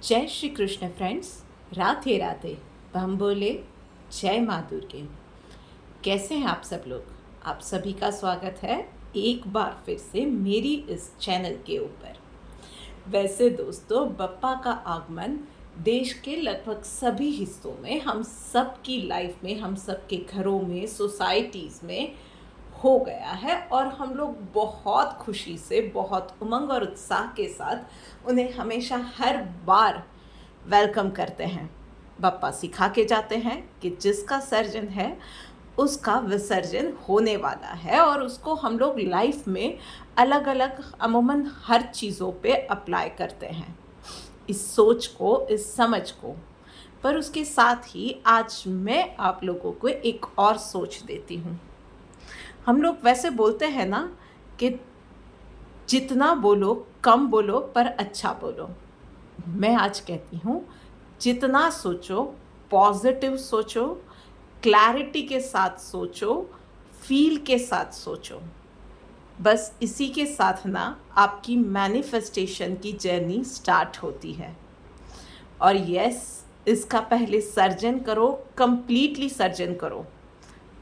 जय श्री कृष्ण फ्रेंड्स, राधे राधे। हम बोले जय माँ दुर्गे। कैसे हैं आप सब लोग? आप सभी का स्वागत है एक बार फिर से मेरी इस चैनल के ऊपर। वैसे दोस्तों, बप्पा का आगमन देश के लगभग सभी हिस्सों में, हम सब की लाइफ में, हम सब के घरों में, सोसाइटीज़ में हो गया है और हम लोग बहुत खुशी से, बहुत उमंग और उत्साह के साथ उन्हें हमेशा हर बार वेलकम करते हैं। बप्पा सिखा के जाते हैं कि जिसका सर्जन है उसका विसर्जन होने वाला है और उसको हम लोग लाइफ में अलग अलग अमूमन हर चीज़ों पे अप्लाई करते हैं, इस सोच को, इस समझ को। पर उसके साथ ही आज मैं आप लोगों को एक और सोच देती हूँ। हम लोग वैसे बोलते हैं ना कि जितना बोलो कम बोलो पर अच्छा बोलो। मैं आज कहती हूँ, जितना सोचो पॉजिटिव सोचो, क्लैरिटी के साथ सोचो, फील के साथ सोचो। बस इसी के साथ ना आपकी मैनिफेस्टेशन की जर्नी स्टार्ट होती है। और यस, इसका पहले सर्जन करो, कंप्लीटली सर्जन करो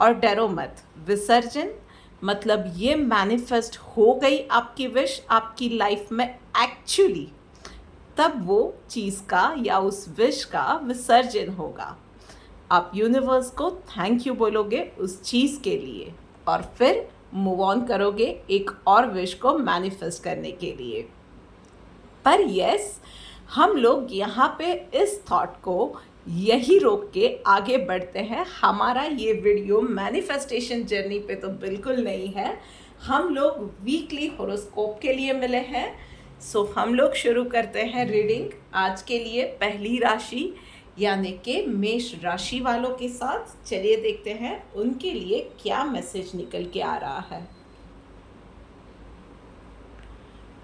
और डरो मत। विसर्जन मतलब ये मैनिफेस्ट हो गई आपकी विश आपकी लाइफ में एक्चुअली, तब वो चीज़ का या उस विश का विसर्जन होगा। आप यूनिवर्स को थैंक यू बोलोगे उस चीज़ के लिए और फिर मूव ऑन करोगे एक और विश को मैनिफेस्ट करने के लिए। पर यस, हम लोग यहाँ पे इस थॉट को यही रोक के आगे बढ़ते हैं। हमारा ये वीडियो मैनिफेस्टेशन जर्नी पे तो बिल्कुल नहीं है। हम लोग वीकली होरोस्कोप के लिए मिले हैं। सो हम लोग शुरू करते हैं रीडिंग आज के लिए पहली राशि यानी कि मेष राशि वालों के साथ। चलिए देखते हैं उनके लिए क्या मैसेज निकल के आ रहा है।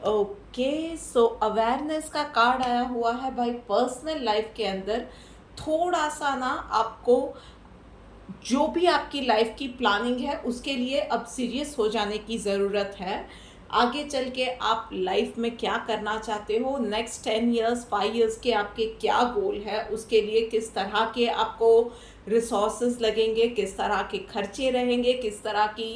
ओके, सो अवेयरनेस का कार्ड आया हुआ है भाई। पर्सनल लाइफ के अंदर थोड़ा सा ना आपको जो भी आपकी लाइफ की प्लानिंग है उसके लिए अब सीरियस हो जाने की ज़रूरत है। आगे चल के आप लाइफ में क्या करना चाहते हो, नेक्स्ट 10 इयर्स 5 इयर्स के आपके क्या गोल है, उसके लिए किस तरह के आपको रिसोर्सेज लगेंगे, किस तरह के खर्चे रहेंगे, किस तरह की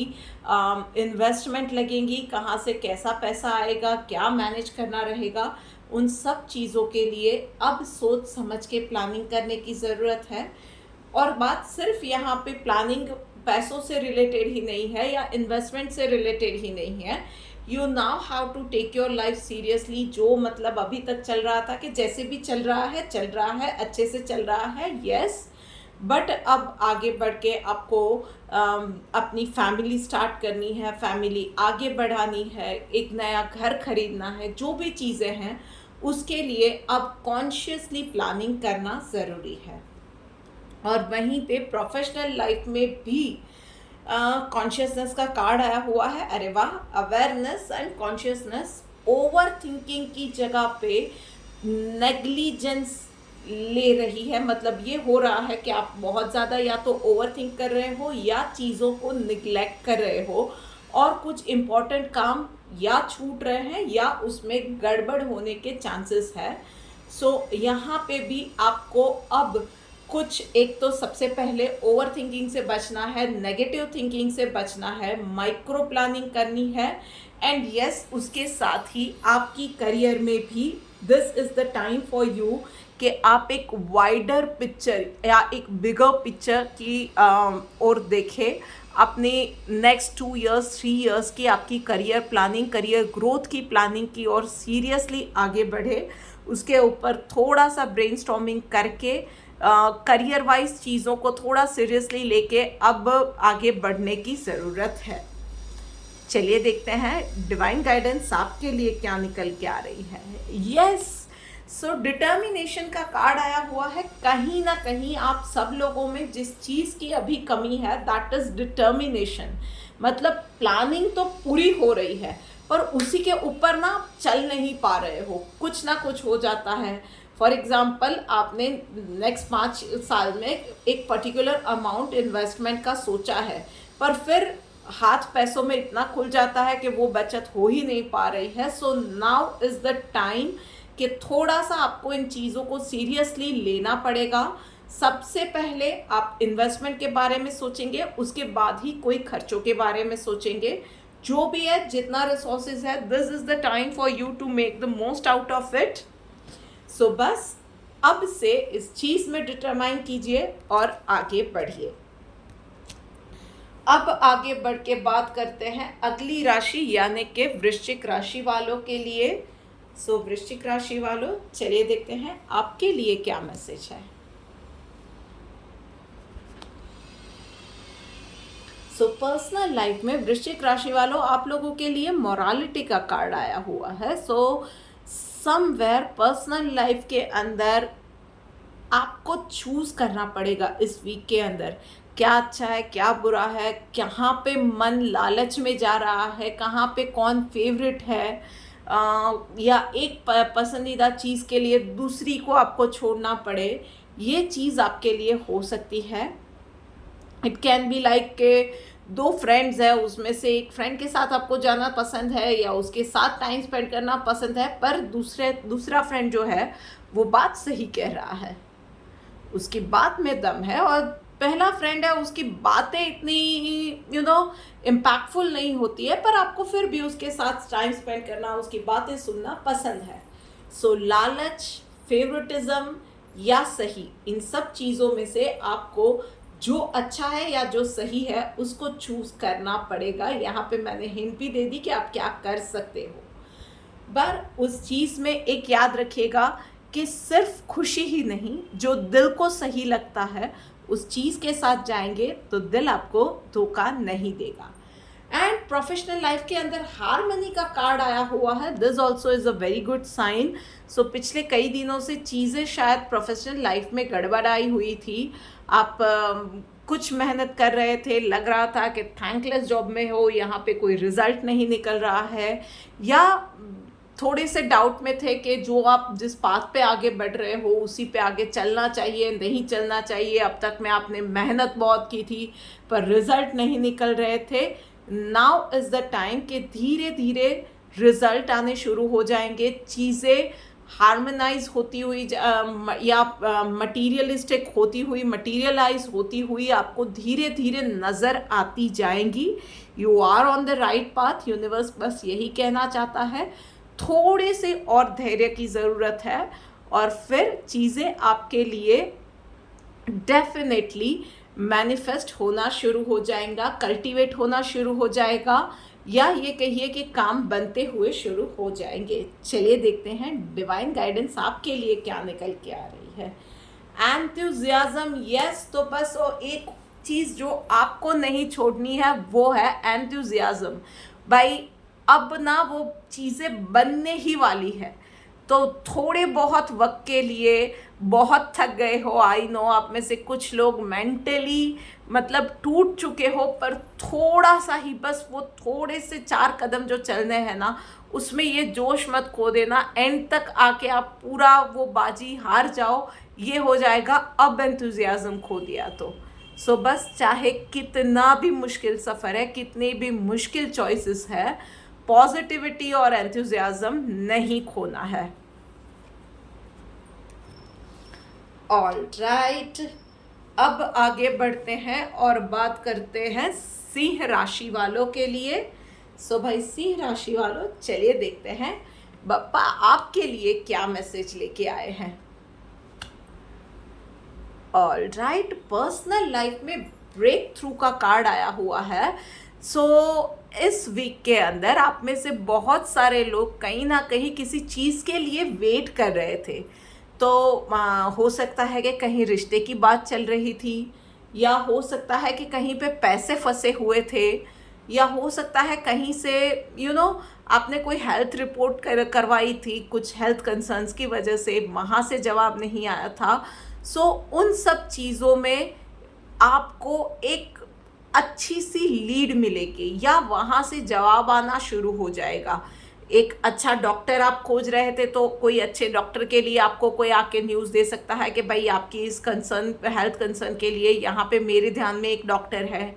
इन्वेस्टमेंट लगेंगी, कहाँ से कैसा पैसा आएगा, क्या मैनेज करना रहेगा, उन सब चीज़ों के लिए अब सोच समझ के प्लानिंग करने की ज़रूरत है। और बात सिर्फ यहाँ पे प्लानिंग पैसों से रिलेटेड ही नहीं है या इन्वेस्टमेंट से रिलेटेड ही नहीं है। You now how to take your life seriously. जो मतलब अभी तक चल रहा था कि जैसे भी चल रहा है, अच्छे से चल रहा है, यस, बट अब आगे बढ़ के आपको अपनी फैमिली स्टार्ट करनी है, फैमिली आगे बढ़ानी है, एक नया घर खरीदना है, जो भी चीज़ें हैं उसके लिए अब कॉन्शियसली प्लानिंग करना ज़रूरी है। और वहीं पे प्रोफेशनल लाइफ में भी कॉन्शियसनेस का कार्ड आया हुआ है। अरे वाह, awareness and consciousness. Over thinking की जगह पे नेग्लिजेंस ले रही है। मतलब ये हो रहा है कि आप बहुत ज़्यादा या तो ओवर थिंक कर रहे हो या चीज़ों को निगलेक्ट कर रहे हो और कुछ इम्पॉर्टेंट काम या छूट रहे हैं या उसमें गड़बड़ होने के चांसेस है। सो यहाँ पे भी आपको अब कुछ, एक तो सबसे पहले ओवर थिंकिंग से बचना है, नेगेटिव थिंकिंग से बचना है, माइक्रो प्लानिंग करनी है एंड यस, उसके साथ ही आपकी करियर में भी this is the time for you कि आप एक वाइडर पिक्चर या एक बिगर पिक्चर की ओर देखें। अपने नेक्स्ट 2 इयर्स 3 इयर्स की आपकी करियर प्लानिंग, करियर ग्रोथ की प्लानिंग की ओर सीरियसली आगे बढ़े। उसके ऊपर थोड़ा सा ब्रेनस्टॉर्मिंग करके करियर वाइज चीज़ों को थोड़ा सीरियसली लेके अब आगे बढ़ने की ज़रूरत है। चलिए देखते हैं डिवाइन गाइडेंस आपके लिए क्या निकल के आ रही है। यस, सो डिटर्मिनेशन का कार्ड आया हुआ है। कहीं ना कहीं आप सब लोगों में जिस चीज़ की अभी कमी है दैट इज़ डिटर्मिनेशन। मतलब प्लानिंग तो पूरी हो रही है पर उसी के ऊपर ना चल नहीं पा रहे हो, कुछ ना कुछ हो जाता है। फॉर एग्ज़ाम्पल, आपने नेक्स्ट 5 साल में एक पर्टिकुलर अमाउंट इन्वेस्टमेंट का सोचा है पर फिर हाथ पैसों में इतना खुल जाता है कि वो बचत हो ही नहीं पा रही है। So now is the time कि थोड़ा सा आपको इन चीज़ों को सीरियसली लेना पड़ेगा। सबसे पहले आप इन्वेस्टमेंट के बारे में सोचेंगे, उसके बाद ही कोई खर्चों के बारे में सोचेंगे। जो भी है, जितना रिसोर्सेज है, this is the time for you to make the most out of it. So बस अब से इस चीज में डिटरमाइन कीजिए और आगे बढ़िए। अब आगे बढ़ के बात करते हैं अगली राशि यानी कि वृश्चिक राशि वालों के लिए। सो वृश्चिक राशि वालों, चलिए देखते हैं आपके लिए क्या मैसेज है। सो पर्सनल लाइफ में वृश्चिक राशि वालों, आप लोगों के लिए मोरालिटी का कार्ड आया हुआ है। सो समवेयर पर्सनल लाइफ के अंदर आपको चूज करना पड़ेगा इस वीक के अंदर, क्या अच्छा है क्या बुरा है, कहाँ पे मन लालच में जा रहा है, कहाँ पे कौन फेवरेट है, या एक पसंदीदा चीज़ के लिए दूसरी को आपको छोड़ना पड़े, ये चीज़ आपके लिए हो सकती है। इट कैन बी लाइक के दो फ्रेंड्स है, उसमें से एक फ्रेंड के साथ आपको जाना पसंद है या उसके साथ टाइम स्पेंड करना पसंद है, पर दूसरा फ्रेंड जो है वो बात सही कह रहा है, उसकी बात में दम है, और पहला फ्रेंड है उसकी बातें इतनी इम्पैक्टफुल नहीं होती है, पर आपको फिर भी उसके साथ टाइम स्पेंड करना, उसकी बातें सुनना पसंद है। सो लालच, फेवरेटिज्म या सही, इन सब चीज़ों में से आपको जो अच्छा है या जो सही है उसको चूज करना पड़ेगा। यहाँ पे मैंने हिंट भी दे दी कि आप क्या कर सकते हो, पर उस चीज़ में एक याद रखिएगा कि सिर्फ खुशी ही नहीं, जो दिल को सही लगता है उस चीज़ के साथ जाएंगे तो दिल आपको धोखा नहीं देगा। एंड प्रोफेशनल लाइफ के अंदर हारमनी का कार्ड आया हुआ है, this also is a very good sign. So पिछले कई दिनों से चीज़ें शायद प्रोफेशनल लाइफ में गड़बड़ाई हुई थी, आप कुछ मेहनत कर रहे थे, लग रहा था कि थैंकलेस जॉब में हो, यहाँ पे कोई रिजल्ट नहीं निकल रहा है, या थोड़े से डाउट में थे कि जो आप जिस पाथ पे आगे बढ़ रहे हो उसी पे आगे चलना चाहिए नहीं चलना चाहिए, अब तक में आपने मेहनत बहुत की थी पर रिजल्ट नहीं निकल रहे थे। नाउ इज़ द टाइम कि धीरे धीरे रिजल्ट आने शुरू हो जाएंगे, चीज़ें हार्मोनाइज होती हुई या मटीरियलिस्टिक होती हुई, मटीरियलाइज होती हुई आपको धीरे धीरे नज़र आती जाएंगी। You are on the right path. Universe बस यही कहना चाहता है, थोड़े से और धैर्य की ज़रूरत है और फिर चीज़ें आपके लिए डेफिनेटली मैनिफेस्ट होना शुरू हो जाएगा, कल्टीवेट होना शुरू हो जाएगा, या ये कहिए कि काम बनते हुए शुरू हो जाएंगे। चलिए देखते हैं डिवाइन गाइडेंस आपके लिए क्या निकल के आ रही है। एंथुजियाज्म, यस, तो बस वो एक चीज़ जो आपको नहीं छोड़नी है वो है एंथुजियाज्म। भाई अब ना वो चीज़ें बनने ही वाली है, तो थोड़े बहुत वक्त के लिए बहुत थक गए हो, आई नो आप में से कुछ लोग मेंटली मतलब टूट चुके हो, पर थोड़ा सा ही, बस वो थोड़े से 4 कदम जो चलने हैं ना, उसमें ये जोश मत खो देना, एंड तक आके आप पूरा वो बाजी हार जाओ, ये हो जाएगा अब एंथुजियाज्म खो दिया तो। सो बस चाहे कितना भी मुश्किल सफ़र है, कितनी भी मुश्किल चॉइसेस है, पॉजिटिविटी और एंथुजियाज्म नहीं खोना है। ऑल राइट, अब आगे बढ़ते हैं और बात करते हैं सिंह राशि वालों के लिए। सो भाई सिंह राशि वालों, चलिए देखते हैं बप्पा आपके लिए क्या मैसेज लेके आए हैं। ऑल राइट, पर्सनल लाइफ में ब्रेक थ्रू का कार्ड आया हुआ है। सो इस वीक के अंदर आप में से बहुत सारे लोग कहीं ना कहीं किसी चीज़ के लिए वेट कर रहे थे, तो हो सकता है कि कहीं रिश्ते की बात चल रही थी, या हो सकता है कि कहीं पे पैसे फंसे हुए थे, या हो सकता है कहीं से आपने कोई हेल्थ रिपोर्ट करवाई थी, कुछ हेल्थ कंसर्न्स की वजह से वहाँ से जवाब नहीं आया था। सो उन सब चीज़ों में आपको एक अच्छी सी लीड मिलेगी या वहाँ से जवाब आना शुरू हो जाएगा। एक अच्छा डॉक्टर आप खोज रहे थे, तो कोई अच्छे डॉक्टर के लिए आपको कोई आके न्यूज़ दे सकता है कि भाई आपकी इस हेल्थ कंसर्न के लिए यहाँ पे मेरे ध्यान में एक डॉक्टर है,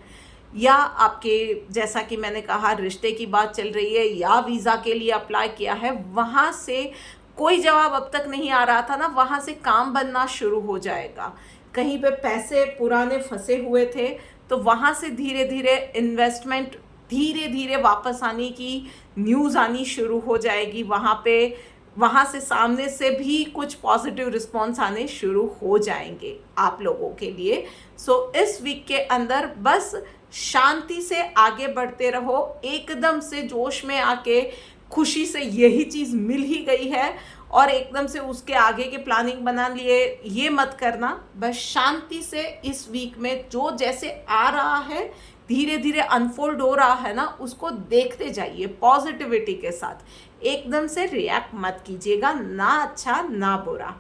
या आपके जैसा कि मैंने कहा रिश्ते की बात चल रही है या वीज़ा के लिए अप्लाई किया है, वहाँ से कोई जवाब अब तक नहीं आ रहा था ना, वहाँ से काम बनना शुरू हो जाएगा। कहीं पे पैसे पुराने फंसे हुए थे, तो वहाँ से धीरे धीरे इन्वेस्टमेंट धीरे धीरे वापस आने की न्यूज़ आनी शुरू हो जाएगी। वहाँ से सामने से भी कुछ पॉजिटिव रिस्पॉन्स आने शुरू हो जाएंगे आप लोगों के लिए। सो इस वीक के अंदर बस शांति से आगे बढ़ते रहो। एकदम से जोश में आके खुशी से यही चीज़ मिल ही गई है और एकदम से उसके आगे के प्लानिंग बना लिए, ये मत करना। बस शांति से इस वीक में जो जैसे आ रहा है, धीरे धीरे अनफोल्ड हो रहा है ना, उसको देखते जाइए पॉजिटिविटी के साथ। एकदम से रिएक्ट मत कीजिएगा, ना अच्छा ना बुरा,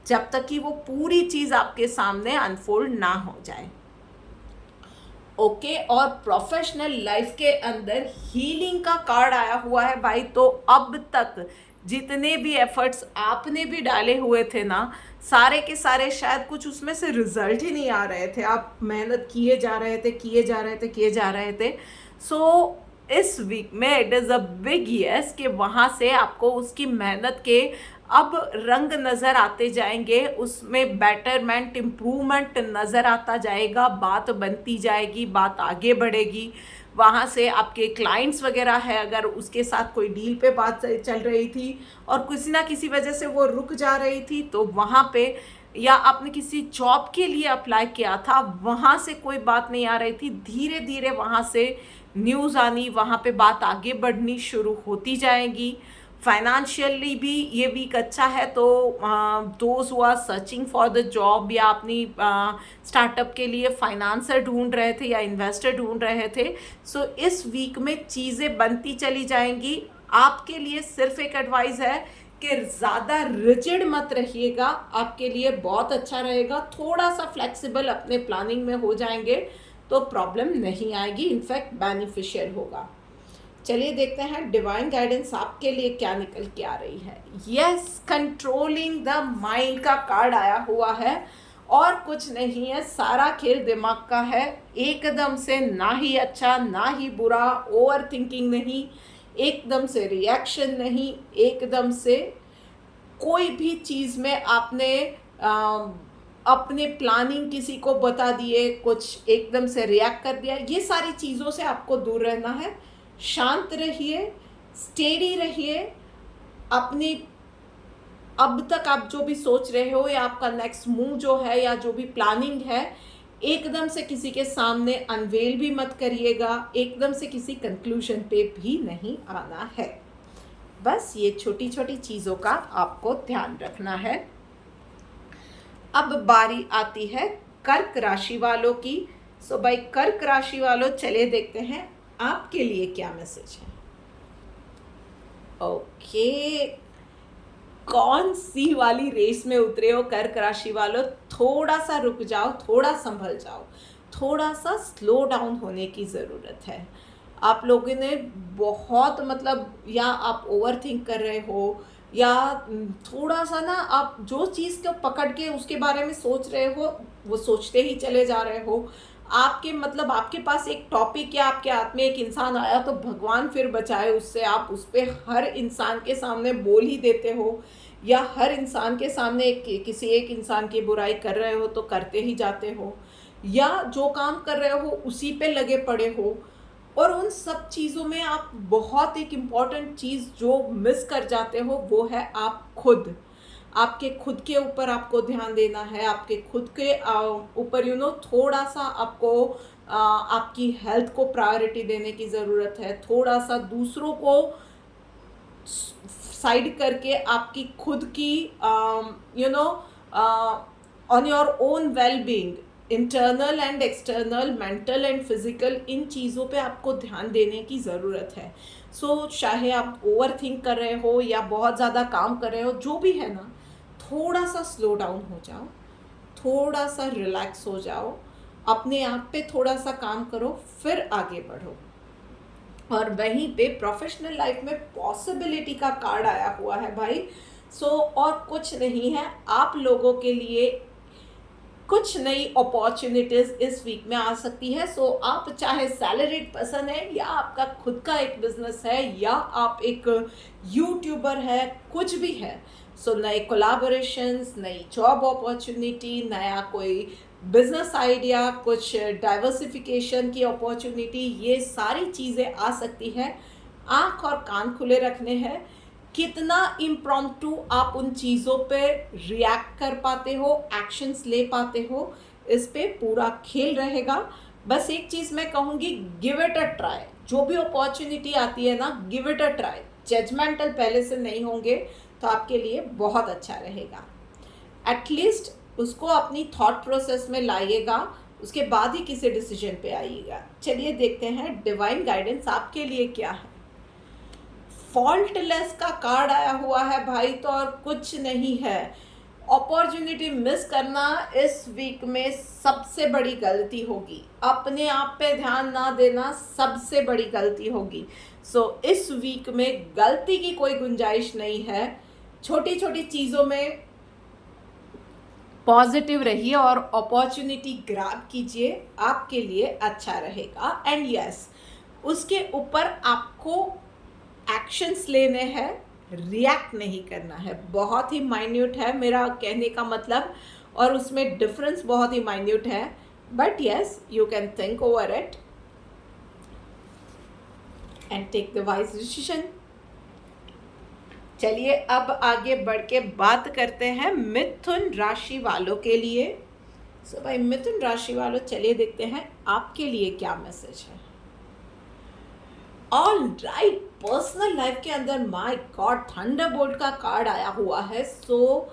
जब तक कि वो पूरी चीज़ आपके सामने अनफोल्ड ना हो जाए। ओके, और प्रोफेशनल लाइफ के अंदर हीलिंग का कार्ड आया हुआ है भाई। तो अब तक जितने भी एफर्ट्स आपने भी डाले हुए थे ना, सारे के सारे शायद कुछ उसमें से रिजल्ट ही नहीं आ रहे थे। आप मेहनत किए जा रहे थे। सो इस वीक में it is a big yes कि वहाँ से आपको उसकी मेहनत के अब रंग नज़र आते जाएंगे, उसमें बेटरमेंट इम्प्रूवमेंट नज़र आता जाएगा, बात बनती जाएगी, बात आगे बढ़ेगी। वहाँ से आपके क्लाइंट्स वगैरह है, अगर उसके साथ कोई डील पे बात चल रही थी और किसी ना किसी वजह से वो रुक जा रही थी, तो वहाँ पे, या आपने किसी जॉब के लिए अप्लाई किया था, वहाँ से कोई बात नहीं आ रही थी, धीरे धीरे वहाँ से न्यूज़ आनी, वहाँ पे बात आगे बढ़नी शुरू होती जाएगी। फाइनेंशियली भी ये वीक अच्छा है। तो those who are searching for the job या अपनी स्टार्टअप के लिए फाइनेंसर ढूंढ रहे थे या इन्वेस्टर ढूंढ रहे थे, सो इस वीक में चीज़ें बनती चली जाएंगी। आपके लिए सिर्फ एक एडवाइस है कि ज़्यादा रिजिड मत रहिएगा, आपके लिए बहुत अच्छा रहेगा। थोड़ा सा फ्लेक्सिबल अपने प्लानिंग में हो जाएंगे तो प्रॉब्लम नहीं आएगी, इनफैक्ट बेनिफिशियल होगा। चलिए देखते हैं डिवाइन गाइडेंस आपके लिए क्या निकल के आ रही है। यस, कंट्रोलिंग द माइंड का कार्ड आया हुआ है और कुछ नहीं है, सारा खेल दिमाग का है। एकदम से ना ही अच्छा ना ही बुरा, ओवर थिंकिंग नहीं, एकदम से रिएक्शन नहीं, एकदम से कोई भी चीज़ में आपने अपने प्लानिंग किसी को बता दिए, कुछ एकदम से रिएक्ट कर दिया, ये सारी चीज़ों से आपको दूर रहना है। शांत रहिए, स्टेडी रहिए। अपनी अब तक आप जो भी सोच रहे हो या आपका नेक्स्ट मूव जो है या जो भी प्लानिंग है, एकदम से किसी के सामने अनवेल भी मत करिएगा, एकदम से किसी कंक्लूजन पे भी नहीं आना है। बस ये छोटी छोटी चीज़ों का आपको ध्यान रखना है। अब बारी आती है कर्क राशि वालों की। सो भाई कर्क राशि वालों, चले देखते हैं आपके लिए क्या मैसेज है। ओके, कौन सी वाली रेस में उतरे हो कर्क राशि वालों? थोड़ा सा रुक जाओ, थोड़ा संभल जाओ, थोड़ा सा स्लो डाउन होने की ज़रूरत है। आप लोगों ने बहुत या आप ओवर थिंक कर रहे हो, या थोड़ा सा ना आप जो चीज़ को पकड़ के उसके बारे में सोच रहे हो, वो सोचते ही चले जा रहे हो। आपके पास एक टॉपिक या आपके हाथ में एक इंसान आया तो भगवान फिर बचाए उससे, आप उस पर हर इंसान के सामने बोल ही देते हो, या हर इंसान के सामने किसी एक इंसान की बुराई कर रहे हो तो करते ही जाते हो, या जो काम कर रहे हो उसी पे लगे पड़े हो। और उन सब चीज़ों में आप बहुत एक इम्पॉर्टेंट चीज़ जो मिस कर जाते हो, वो है आप खुद। आपके खुद के ऊपर आपको ध्यान देना है, आपके खुद के ऊपर थोड़ा सा आपको आपकी हेल्थ को प्रायोरिटी देने की ज़रूरत है। थोड़ा सा दूसरों को साइड करके आपकी खुद की on your own well being, internal and external, mental and physical, इन चीज़ों पे आपको ध्यान देने की ज़रूरत है। सो चाहे आप ओवर थिंक कर रहे हो या बहुत ज़्यादा काम कर रहे हो, जो भी है ना, थोड़ा सा स्लो डाउन हो जाओ, थोड़ा सा रिलैक्स हो जाओ, अपने आप पे थोड़ा सा काम करो, फिर आगे बढ़ो। और वहीं पे प्रोफेशनल लाइफ में पॉसिबिलिटी का कार्ड आया हुआ है भाई। सो और कुछ नहीं है, आप लोगों के लिए कुछ नई अपॉर्चुनिटीज़ इस वीक में आ सकती है। सो आप चाहे सैलरीड पर्सन है या आपका खुद का एक बिजनेस है या आप एक यूट्यूबर है, कुछ भी है, सो नए कोलाबोरेशंस, नई जॉब अपॉर्चुनिटी, नया कोई बिजनेस आइडिया, कुछ डाइवर्सिफिकेशन की अपॉर्चुनिटी, ये सारी चीज़ें आ सकती है। आँख और कान खुले रखने हैं। कितना इम्प्रॉम्प्टू आप उन चीज़ों पे रिएक्ट कर पाते हो, एक्शंस ले पाते हो, इस पे पूरा खेल रहेगा। बस एक चीज़ मैं कहूँगी, गिव इट अ ट्राई। जो भी अपॉर्चुनिटी आती है ना, give it a try. Judgemental पहले से नहीं होंगे तो आपके लिए बहुत अच्छा रहेगा। एटलीस्ट उसको अपनी थॉट प्रोसेस में लाइएगा, उसके बाद ही किसी डिसीजन पे आइएगा। चलिए देखते हैं डिवाइन गाइडेंस आपके लिए क्या है। फॉल्टलेस का कार्ड आया हुआ है भाई, तो और कुछ नहीं है। अपॉर्चुनिटी मिस करना इस वीक में सबसे बड़ी गलती होगी। अपने आप पे ध्यान ना देना सबसे बड़ी गलती होगी। सो इस वीक में गलती की कोई गुंजाइश नहीं है। छोटी छोटी चीज़ों में पॉजिटिव रहिए और अपॉर्चुनिटी ग्रैब कीजिए, आपके लिए अच्छा रहेगा। एंड यस, उसके ऊपर आपको एक्शंस लेने हैं, रिएक्ट नहीं करना है। बहुत ही माइन्यूट है मेरा कहने का मतलब, और उसमें डिफरेंस बहुत ही माइन्यूट है, but yes, you can think over it and take the wise decision. चलिए अब आगे बढ़ के बात करते हैं मिथुन राशि वालों के लिए। सो भाई मिथुन राशि वालों, चलिए देखते हैं आपके लिए क्या मैसेज है। ऑल राइट, पर्सनल लाइफ के अंदर माय गॉड थंडरबोल्ट का कार्ड आया हुआ है। सो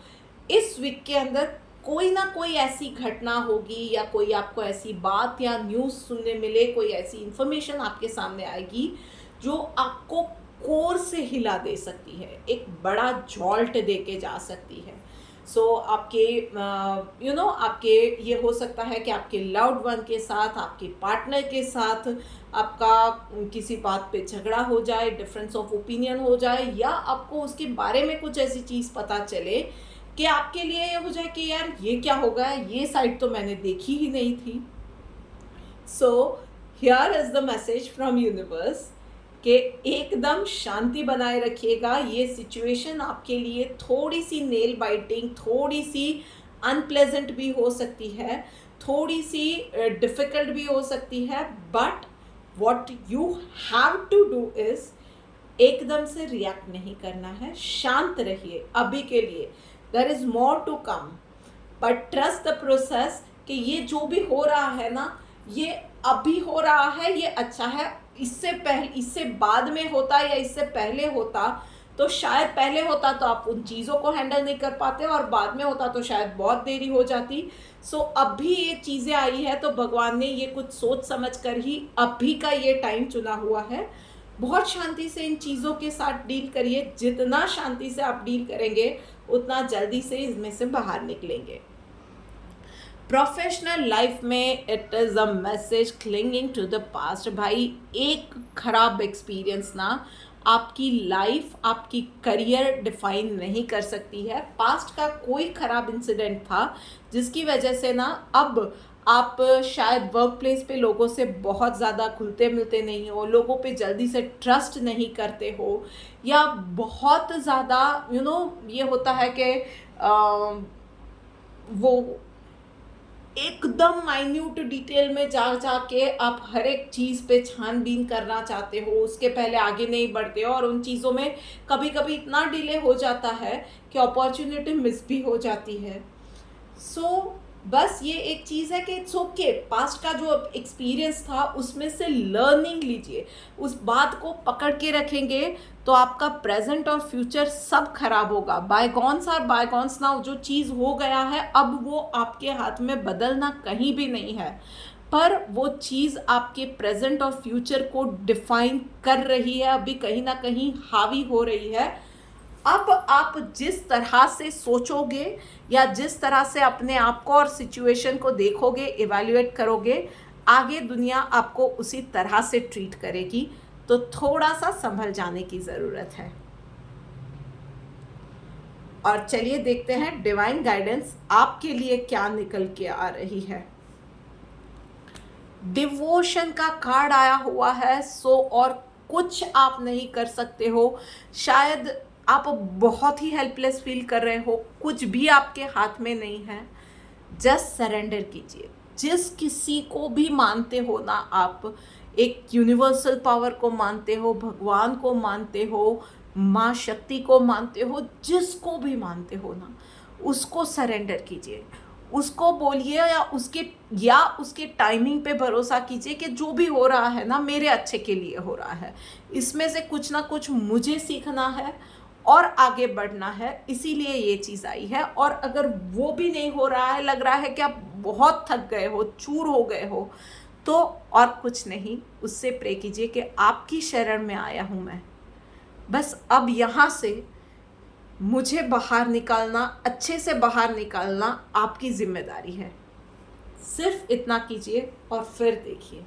इस वीक के अंदर कोई ना कोई ऐसी घटना होगी या कोई आपको ऐसी बात या न्यूज़ सुनने मिले, कोई ऐसी इंफॉर्मेशन आपके सामने आएगी जो आपको कोर से हिला दे सकती है, एक बड़ा जॉल्ट दे के जा सकती है। सो आपके आपके ये हो सकता है कि आपके लव्ड वन के साथ, आपके पार्टनर के साथ आपका किसी बात पे झगड़ा हो जाए, डिफरेंस ऑफ ओपिनियन हो जाए, या आपको उसके बारे में कुछ ऐसी चीज़ पता चले कि आपके लिए ये हो जाए कि यार ये क्या हो गया, ये साइड तो मैंने देखी ही नहीं थी। So here is the message from universe कि एकदम शांति बनाए रखिएगा। ये सिचुएशन आपके लिए थोड़ी सी नेल बाइटिंग, थोड़ी सी अनप्लेजेंट भी हो सकती है, थोड़ी सी डिफ़िकल्ट भी हो सकती है, but what you have to do is एकदम से रिएक्ट नहीं करना है। शांत रहिए अभी के लिए, there is more to come, but trust the process कि ये जो भी हो रहा है ना, ये अभी हो रहा है, ये अच्छा है। इससे बाद में होता या इससे पहले होता तो शायद, पहले होता तो आप उन चीज़ों को हैंडल नहीं कर पाते, और बाद में होता तो शायद बहुत देरी हो जाती। सो अभी ये चीज़ें आई है तो भगवान ने ये कुछ सोच समझ कर ही अभी का ये टाइम चुना हुआ है। बहुत शांति से इन चीज़ों के साथ डील करिए। जितना शांति से आप डील करेंगे उतना जल्दी से इसमें से बाहर निकलेंगे। प्रोफेशनल लाइफ में it is a message clinging to the past. भाई एक खराब एक्सपीरियंस ना आपकी लाइफ, आपकी करियर डिफाइन नहीं कर सकती है। पास्ट का कोई खराब इंसिडेंट था जिसकी वजह से ना अब आप शायद वर्क प्लेस पे लोगों से बहुत ज़्यादा घुलते मिलते नहीं हो, लोगों पे जल्दी से ट्रस्ट नहीं करते हो, या बहुत ज़्यादा ये होता है कि वो एकदम माइन्यूट डिटेल में जा के आप हर एक चीज़ पे छानबीन करना चाहते हो, उसके पहले आगे नहीं बढ़ते हो, और उन चीज़ों में कभी कभी इतना डिले हो जाता है कि अपॉर्चुनिटी मिस भी हो जाती है। सो बस ये एक चीज़ है कि इट्स ओके, पास्ट का जो एक्सपीरियंस था उसमें से लर्निंग लीजिए। उस बात को पकड़ के रखेंगे तो आपका प्रेजेंट और फ्यूचर सब खराब होगा। Bygones are bygones now. जो चीज़ हो गया है अब वो आपके हाथ में बदलना कहीं भी नहीं है, पर वो चीज़ आपके प्रेजेंट और फ्यूचर को डिफाइन कर रही है, अभी कहीं ना कहीं हावी हो रही है। अब आप जिस तरह से सोचोगे या जिस तरह से अपने आप को और सिचुएशन को देखोगे, इवैल्यूएट करोगे, आगे दुनिया आपको उसी तरह से ट्रीट करेगी। तो थोड़ा सा संभल जाने की ज़रूरत है। और चलिए देखते हैं डिवाइन गाइडेंस आपके लिए क्या निकल के आ रही है। डिवोशन का कार्ड आया हुआ है। सो और कुछ आप नहीं कर सकते हो। शायद आप बहुत ही हेल्पलेस फील कर रहे हो, कुछ भी आपके हाथ में नहीं है। जस्ट सरेंडर कीजिए। जिस किसी को भी मानते हो ना, आप एक यूनिवर्सल पावर को मानते हो, भगवान को मानते हो, माँ शक्ति को मानते हो, जिसको भी मानते हो ना, उसको सरेंडर कीजिए। उसको बोलिए या उसके टाइमिंग पे भरोसा कीजिए कि जो भी हो रहा है ना मेरे अच्छे के लिए हो रहा है। इसमें से कुछ ना कुछ मुझे सीखना है और आगे बढ़ना है, इसीलिए ये चीज़ आई है। और अगर वो भी नहीं हो रहा है, लग रहा है कि आप बहुत थक गए हो, चूर हो गए हो, तो और कुछ नहीं, उससे प्रे कीजिए कि आपकी शरण में आया हूँ मैं, बस अब यहाँ से मुझे बाहर निकालना, अच्छे से बाहर निकालना आपकी जिम्मेदारी है। सिर्फ इतना कीजिए और फिर देखिए।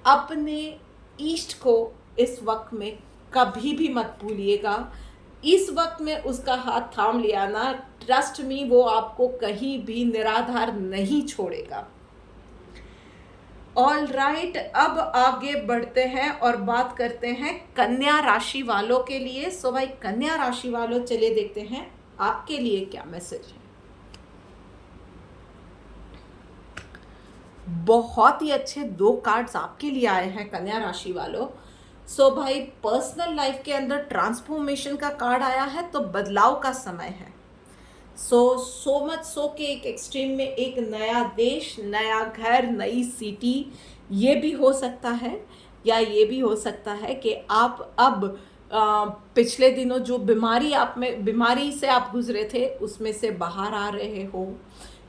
अपने ईष्ट को इस वक्त में कभी भी मत भूलिएगा। इस वक्त में उसका हाथ थाम लिया ना, ट्रस्ट मी, वो आपको कहीं भी निराधार नहीं छोड़ेगा। ऑल राइट, अब आगे बढ़ते हैं और बात करते हैं कन्या राशि वालों के लिए। सो भाई कन्या राशि वालों, चलिए देखते हैं आपके लिए क्या मैसेज है। बहुत ही अच्छे 2 कार्ड्स आपके लिए आए हैं कन्या राशि वालों। सो भाई पर्सनल लाइफ के अंदर ट्रांसफॉर्मेशन का कार्ड आया है, तो बदलाव का समय है। सो मच सो के एक एक्सट्रीम में एक नया देश, नया घर, नई सिटी, ये भी हो सकता है। या ये भी हो सकता है कि आप अब पिछले दिनों जो बीमारी से आप गुजरे थे उसमें से बाहर आ रहे हो।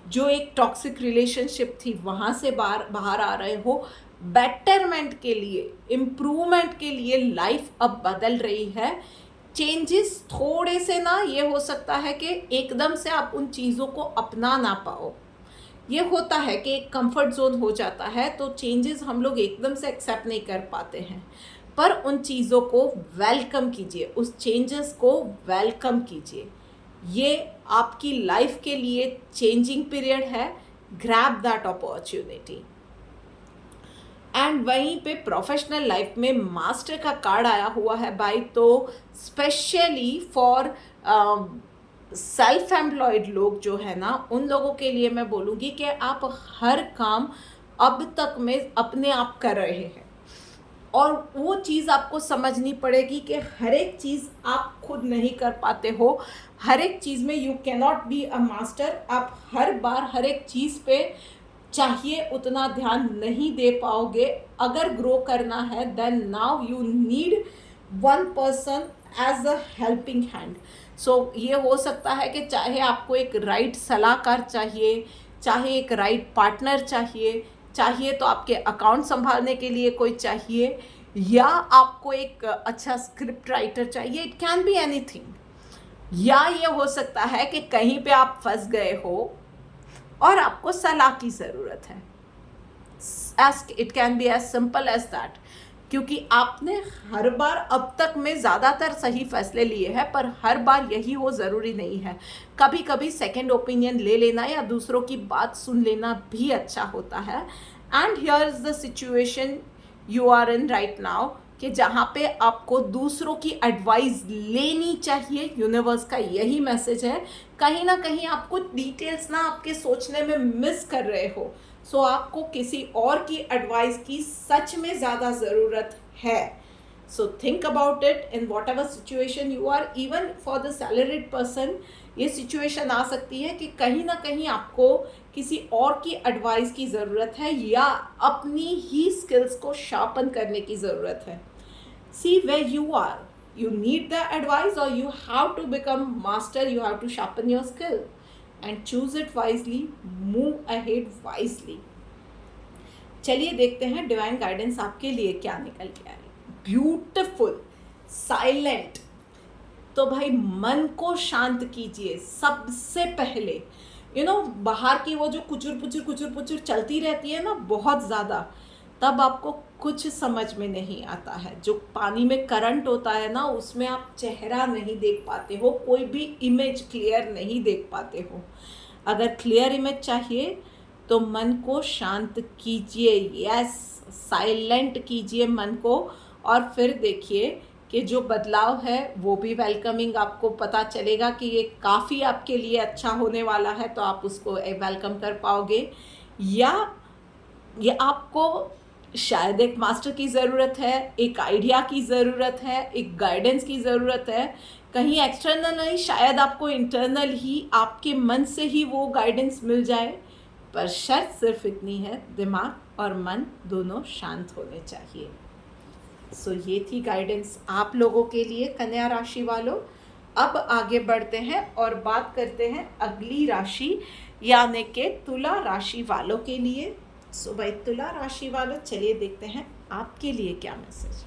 जो एक टॉक्सिक रिलेशनशिप थी वहाँ से बाहर आ रहे हो। बेटरमेंट के लिए, इम्प्रूवमेंट के लिए लाइफ अब बदल रही है। चेंजेस थोड़े से ना, ये हो सकता है कि एकदम से आप उन चीज़ों को अपना ना पाओ। ये होता है कि एक कंफर्ट जोन हो जाता है, तो चेंजेस हम लोग एकदम से एक्सेप्ट नहीं कर पाते हैं। पर उन चीज़ों को वेलकम कीजिए, उस चेंजेस को वेलकम कीजिए। ये आपकी लाइफ के लिए चेंजिंग पीरियड है। Grab that opportunity. एंड वहीं पे प्रोफेशनल लाइफ में मास्टर का कार्ड आया हुआ है भाई। तो स्पेशली फॉर सेल्फ एम्प्लॉयड लोग जो है ना, उन लोगों के लिए मैं बोलूँगी कि आप हर काम अब तक में अपने आप कर रहे हैं, और वो चीज़ आपको समझनी पड़ेगी कि हर एक चीज़ आप खुद नहीं कर पाते हो। हर एक चीज़ में you cannot be a master. आप हर बार हर एक चीज़ पे चाहिए उतना ध्यान नहीं दे पाओगे। अगर ग्रो करना है then now you need one person as a helping hand. So ये हो सकता है कि चाहे आपको एक राइट सलाहकार चाहिए, चाहे एक राइट पार्टनर चाहिए तो आपके अकाउंट संभालने के लिए कोई चाहिए, या आपको एक अच्छा स्क्रिप्ट राइटर चाहिए। It can be anything. या ये हो सकता है कि कहीं पे आप फंस गए हो और आपको सलाह की ज़रूरत है। It can be as simple as that. क्योंकि आपने हर बार अब तक में ज़्यादातर सही फैसले लिए हैं, पर हर बार यही हो ज़रूरी नहीं है। कभी कभी सेकेंड ओपिनियन ले लेना या दूसरों की बात सुन लेना भी अच्छा होता है। And here is the situation you are in right now, कि जहाँ पे आपको दूसरों की एडवाइस लेनी चाहिए। यूनिवर्स का यही मैसेज है। कहीं ना कहीं आप कुछ डिटेल्स ना आपके सोचने में मिस कर रहे हो। सो आपको किसी और की एडवाइस की सच में ज़्यादा ज़रूरत है। So think about it in whatever situation you are. Even for the salaried person ये सिचुएशन आ सकती है कि कहीं ना कहीं आपको किसी और की एडवाइस की ज़रूरत है, या अपनी ही स्किल्स को शार्पन करने की ज़रूरत है। See where you are. You need the advice, or you have to become master. You have to sharpen your skill and choose it wisely. Move ahead wisely. चलिए देखते हैं डिवाइन गाइडेंस आपके लिए क्या निकल के आए। Beautiful silent. तो भाई मन को शांत कीजिए सबसे पहले। बाहर की वो जो कुचुर पुचुर चलती रहती है ना बहुत ज़्यादा, तब आपको कुछ समझ में नहीं आता है। जो पानी में करंट होता है ना, उसमें आप चेहरा नहीं देख पाते हो, कोई भी इमेज क्लियर नहीं देख पाते हो। अगर क्लियर इमेज चाहिए तो मन को शांत कीजिए, यस, साइलेंट कीजिए मन को, और फिर देखिए कि जो बदलाव है वो भी वेलकमिंग आपको पता चलेगा कि ये काफ़ी आपके लिए अच्छा होने वाला है, तो आप उसको वेलकम कर पाओगे। या ये आपको शायद एक मास्टर की ज़रूरत है, एक आइडिया की ज़रूरत है, एक गाइडेंस की ज़रूरत है, कहीं एक्सटर्नल नहीं, शायद आपको इंटरनल ही आपके मन से ही वो गाइडेंस मिल जाए। पर शर्त सिर्फ इतनी है, दिमाग और मन दोनों शांत होने चाहिए। सो ये थी गाइडेंस आप लोगों के लिए, कन्या राशि वालों। अब आगे बढ़ते हैं और बात करते हैं अगली राशि यानी कि तुला राशि वालों के लिए। सो भाई तुला राशि वालों, चलिए देखते हैं आपके लिए क्या मैसेज है।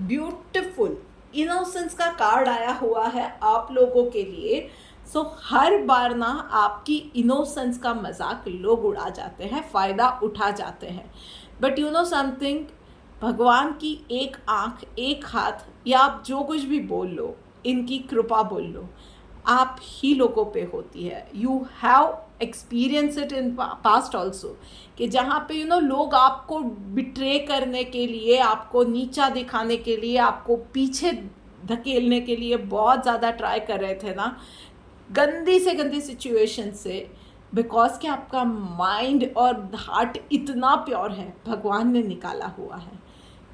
ब्यूटीफुल इनोसेंस का कार्ड आया हुआ है आप लोगों के लिए। सो हर बार ना आपकी इनोसेंस का मजाक लोग उड़ा जाते हैं, फ़ायदा उठा जाते हैं, बट यू नो समथिंग, भगवान की एक आँख, एक हाथ, या आप जो कुछ भी बोल लो, इनकी कृपा बोल लो, आप ही लोगों पे होती है। You have experience it in past also, कि जहाँ पे लोग आपको बिट्रे करने के लिए, आपको नीचा दिखाने के लिए, आपको पीछे धकेलने के लिए बहुत ज़्यादा ट्राई कर रहे थे ना, गंदी से गंदी सिचुएशन से, बिकॉज कि आपका माइंड और हार्ट इतना प्योर है, भगवान ने निकाला हुआ है।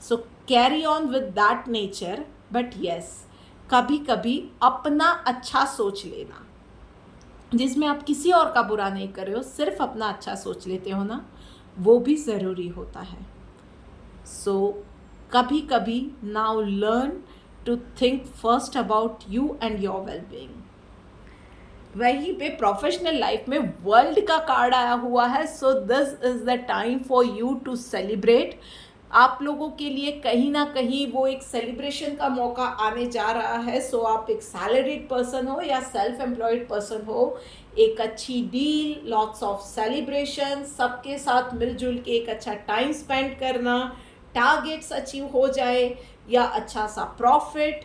So carry on with that nature, but yes, कभी कभी अपना अच्छा सोच लेना, जिसमें आप किसी और का बुरा नहीं कर रहे हो, सिर्फ अपना अच्छा सोच लेते हो ना, वो भी ज़रूरी होता है। सो कभी कभी now learn to think first about you and your wellbeing. वहीं पे प्रोफेशनल लाइफ में वर्ल्ड का कार्ड आया हुआ है। So this is the time for you to celebrate. आप लोगों के लिए कहीं ना कहीं वो एक सेलिब्रेशन का मौका आने जा रहा है। सो आप एक सैलरीड पर्सन हो या सेल्फ एम्प्लॉयड पर्सन हो, एक अच्छी डील, लॉट्स ऑफ सेलिब्रेशन, सबके साथ मिलजुल के एक अच्छा टाइम स्पेंड करना, टारगेट्स अचीव हो जाए, या अच्छा सा प्रॉफिट,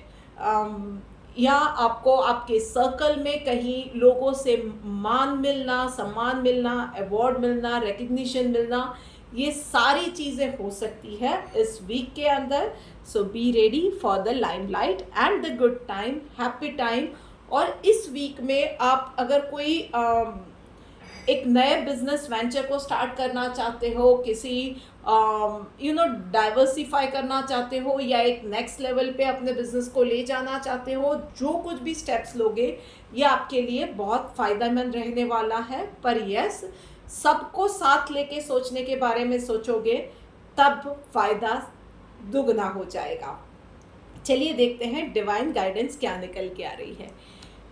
या आपको आपके सर्कल में कहीं लोगों से मान मिलना, सम्मान मिलना, अवार्ड मिलना, रिकग्निशन मिलना, ये सारी चीज़ें हो सकती है इस वीक के अंदर। So be ready for the limelight and the good time, happy time. और इस वीक में आप अगर कोई एक नए बिजनेस वेंचर को स्टार्ट करना चाहते हो, किसी डाइवर्सिफाई करना चाहते हो, या एक नेक्स्ट लेवल पे अपने बिजनेस को ले जाना चाहते हो, जो कुछ भी स्टेप्स लोगे ये आपके लिए बहुत फ़ायदेमंद रहने वाला है। पर यस, सबको साथ लेके सोचने के बारे में सोचोगे तब फ़ायदा दुगना हो जाएगा। चलिए देखते हैं डिवाइन गाइडेंस क्या निकल के आ रही है।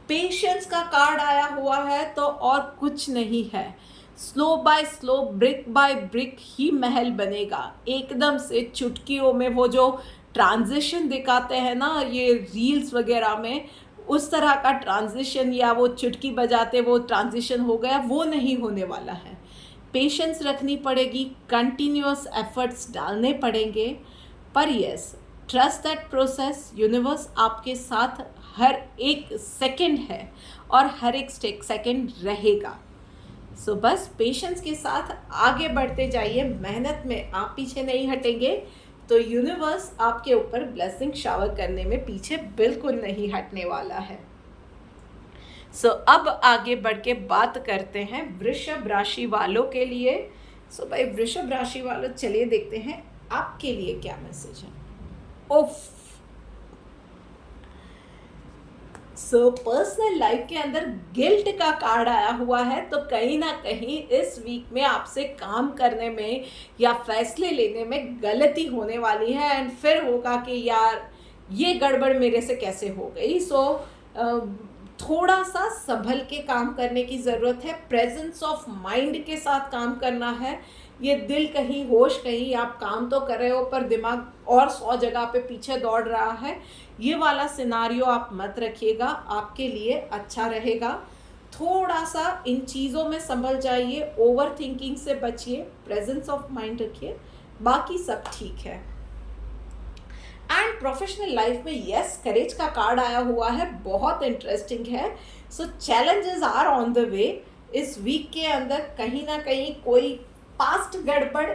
पेशेंस का कार्ड आया हुआ है, तो और कुछ नहीं है, slow by slow, brick by brick ही महल बनेगा। एकदम से चुटकियों में वो जो ट्रांजिशन दिखाते हैं ना ये रील्स वगैरह में, उस तरह का ट्रांजिशन, या वो चुटकी बजाते वो ट्रांजिशन हो गया, वो नहीं होने वाला है। पेशेंस रखनी पड़ेगी, कंटिन्यूअस एफर्ट्स डालने पड़ेंगे। पर yes, trust that process, universe आपके साथ हर एक सेकंड है और हर एक सेकंड रहेगा। सो बस पेशेंस के साथ आगे बढ़ते जाइए, मेहनत में आप पीछे नहीं हटेंगे तो यूनिवर्स आपके ऊपर ब्लेसिंग शावर करने में पीछे बिल्कुल नहीं हटने वाला है। सो अब आगे बढ़ के बात करते हैं वृषभ राशि वालों के लिए। सो भाई वृषभ राशि वालों, चलिए देखते हैं आपके लिए क्या मैसेज है। ओफ, सो पर्सनल लाइफ के अंदर गिल्ट का कार्ड आया हुआ है, तो कहीं ना कहीं इस वीक में आपसे काम करने में या फैसले लेने में गलती होने वाली है, एंड फिर होगा कि यार ये गड़बड़ मेरे से कैसे हो गई। सो थोड़ा सा संभल के काम करने की ज़रूरत है, प्रेजेंस ऑफ माइंड के साथ काम करना है। ये दिल कहीं होश कहीं, आप काम तो कर रहे हो पर दिमाग और 100 जगह पे पीछे दौड़ रहा है, ये वाला सिनारियो आप मत रखिएगा, आपके लिए अच्छा रहेगा। थोड़ा सा इन चीज़ों में संभल जाइए, ओवर थिंकिंग से बचिए, प्रेजेंस ऑफ माइंड रखिए, बाकी सब ठीक है। एंड प्रोफेशनल लाइफ में यस, करेज का कार्ड आया हुआ है, बहुत इंटरेस्टिंग है। So challenges are on the way. इस वीक के अंदर कहीं ना कहीं कोई पास्ट गड़बड़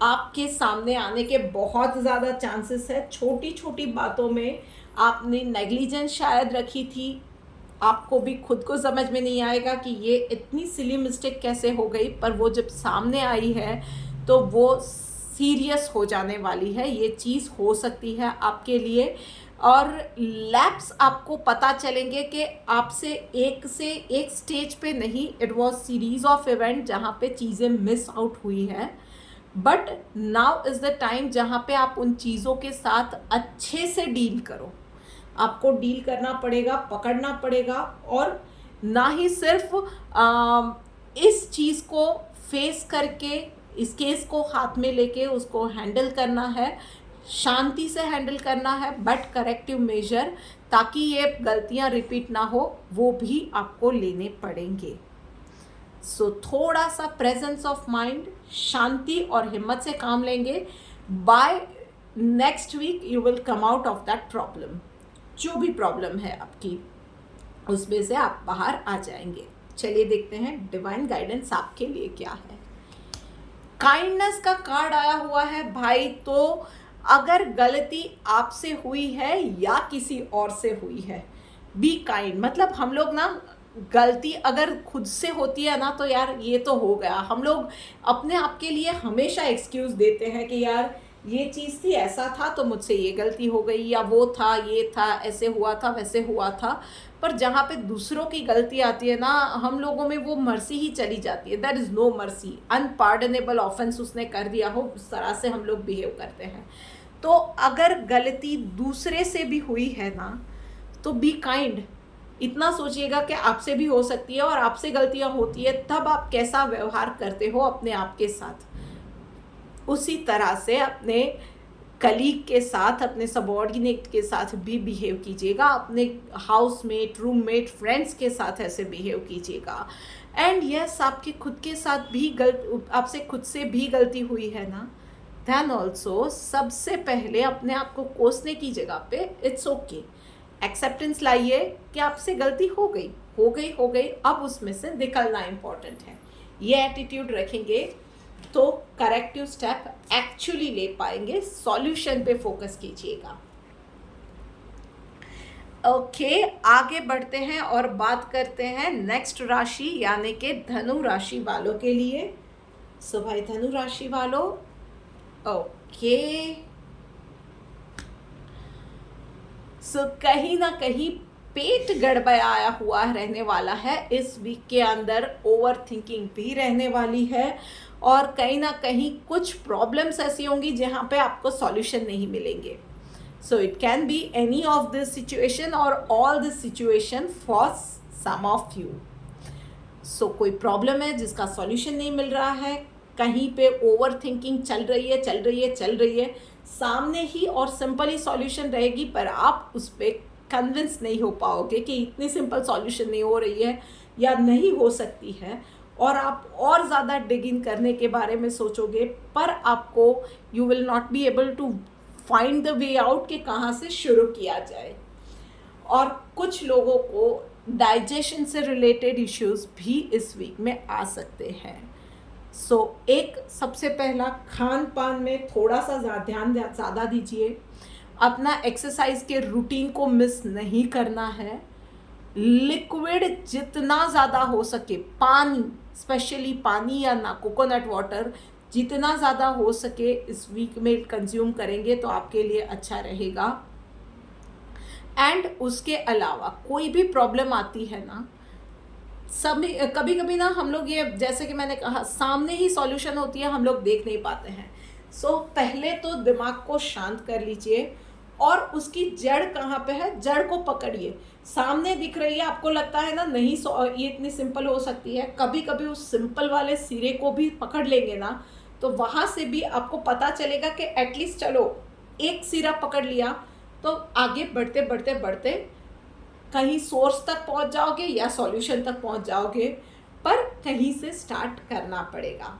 आपके सामने आने के बहुत ज़्यादा चांसेस है। छोटी छोटी बातों में आपने नेग्लिजेंस शायद रखी थी, आपको भी खुद को समझ में नहीं आएगा कि ये इतनी सिली मिस्टेक कैसे हो गई, पर वो जब सामने आई है तो वो सीरियस हो जाने वाली है। ये चीज़ हो सकती है आपके लिए, और लैप्स आपको पता चलेंगे कि आपसे एक स्टेज पे नहीं, it was series of event जहाँ पे चीज़ें मिस आउट हुई है। But now is the time जहाँ पे आप उन चीज़ों के साथ अच्छे से डील करो। आपको डील करना पड़ेगा, पकड़ना पड़ेगा, और ना ही सिर्फ इस चीज़ को फेस करके, इस केस को हाथ में लेके उसको हैंडल करना है, शांति से हैंडल करना है, बट करेक्टिव मेजर, ताकि ये गलतियां रिपीट ना हो, वो भी आपको लेने पड़ेंगे। सो थोड़ा सा प्रेजेंस ऑफ माइंड, शांति और हिम्मत से काम लेंगे। By next week you will come out of that problem. जो भी प्रॉब्लम है आपकी, उसमें से आप बाहर आ जाएंगे। चलिए देखते हैं डिवाइन गाइडेंस आपके लिए क्या है। काइंडनेस का कार्ड आया हुआ है भाई। तो अगर गलती आपसे हुई है या किसी और से हुई है, बी काइंड। मतलब हम लोग ना, गलती अगर खुद से होती है ना, तो यार ये तो हो गया, हम लोग अपने आप के लिए हमेशा एक्सक्यूज देते हैं कि यार ये चीज़ थी, ऐसा था तो मुझसे ये गलती हो गई, या वो था, ये था, ऐसे हुआ था, वैसे हुआ था। पर जहाँ पे दूसरों की गलती आती है ना, हम लोगों में वो मर्सी ही चली जाती है। There is no mercy. Unpardonable offence उसने कर दिया हो, उस तरह से हम लोग बिहेव करते हैं। तो अगर गलती दूसरे से भी हुई है ना, तो बी काइंड। इतना सोचिएगा कि आपसे भी हो सकती है, और आपसे गलतियां होती है, तब आप कैसा व्यवहार करते हो अपने आप के साथ, उसी तरह से अपने कलीग के साथ, अपने सबॉर्डिनेट के साथ भी बिहेव कीजिएगा। अपने हाउसमेट, रूममेट, फ्रेंड्स के साथ ऐसे बिहेव कीजिएगा। एंड यस, आपके खुद के साथ भी आपसे खुद से भी गलती हुई है ना, देन ऑल्सो सबसे पहले अपने आप को कोसने की जगह पे इट्स ओके, एक्सेप्टेंस लाइए कि आपसे गलती हो गई, हो गई, हो गई, अब उसमें से निकलना इम्पॉर्टेंट है। ये एटीट्यूड रखेंगे तो करेक्टिव स्टेप एक्चुअली ले पाएंगे। सॉल्यूशन पे फोकस कीजिएगा। ओके, आगे बढ़ते हैं और बात करते हैं नेक्स्ट राशि यानी कि धनु राशि वालों के लिए। सो भाई धनु राशि वालों, ओके, सो कहीं ना कहीं पेट गड़बड़ाया हुआ रहने वाला है इस वीक के अंदर। ओवर थिंकिंग भी रहने वाली है, और कहीं ना कहीं कुछ प्रॉब्लम्स ऐसी होंगी जहाँ पे आपको सॉल्यूशन नहीं मिलेंगे। So it can be any of this situation और all this situation for some of you. So कोई प्रॉब्लम है जिसका सॉल्यूशन नहीं मिल रहा है, कहीं पे ओवर थिंकिंग चल रही है, चल रही है, चल रही है, सामने ही और सिंपल ही सॉल्यूशन रहेगी, पर आप उस पर कन्विंस नहीं हो पाओगे कि इतनी सिंपल सॉल्यूशन नहीं हो रही है या नहीं हो सकती है, और आप और ज़्यादा डिग इन करने के बारे में सोचोगे, पर आपको you will not be able to find the way out कि कहाँ से शुरू किया जाए। और कुछ लोगों को डाइजेशन से रिलेटेड इश्यूज भी इस वीक में आ सकते हैं। सो एक सबसे पहला, खान पान में थोड़ा सा ध्यान ज़्यादा दीजिए। अपना एक्सरसाइज के रूटीन को मिस नहीं करना है। लिक्विड जितना ज़्यादा हो सके, पानी, स्पेशली पानी या ना कोकोनट वाटर, जितना ज़्यादा हो सके इस वीक में कंज्यूम करेंगे तो आपके लिए अच्छा रहेगा। एंड उसके अलावा कोई भी प्रॉब्लम आती है ना, कभी कभी ना हम लोग, ये जैसे कि मैंने कहा, सामने ही सॉल्यूशन होती है, हम लोग देख नहीं पाते हैं। सो पहले तो दिमाग को शांत कर लीजिए, और उसकी जड़ कहाँ पे है, जड़ को पकड़िए। सामने दिख रही है, आपको लगता है ना नहीं ये इतनी सिंपल हो सकती है, कभी कभी उस सिंपल वाले सिरे को भी पकड़ लेंगे ना, तो वहाँ से भी आपको पता चलेगा कि एटलीस्ट चलो एक सिरा पकड़ लिया, तो आगे बढ़ते बढ़ते बढ़ते कहीं सोर्स तक पहुंच जाओगे या सॉल्यूशन तक पहुंच जाओगे, पर कहीं से स्टार्ट करना पड़ेगा।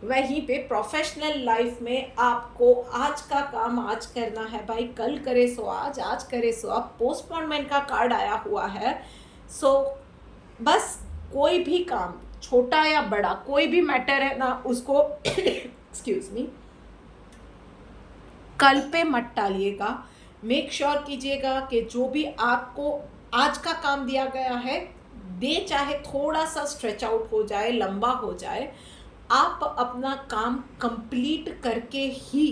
वहीं पे प्रोफेशनल लाइफ में आपको आज का काम आज करना है भाई, कल करे सो आज, आज करे सो अब। पोस्टपोनमेंट का कार्ड आया हुआ है। सो बस कोई भी काम, छोटा या बड़ा, कोई भी मैटर है ना, उसको एक्सक्यूज मी, कल पे मत टालिएगा। मेक श्योर कीजिएगा कि जो भी आपको आज का काम दिया गया है, दे चाहे थोड़ा सा स्ट्रेच आउट हो जाए, लंबा हो जाए, आप अपना काम कंप्लीट करके ही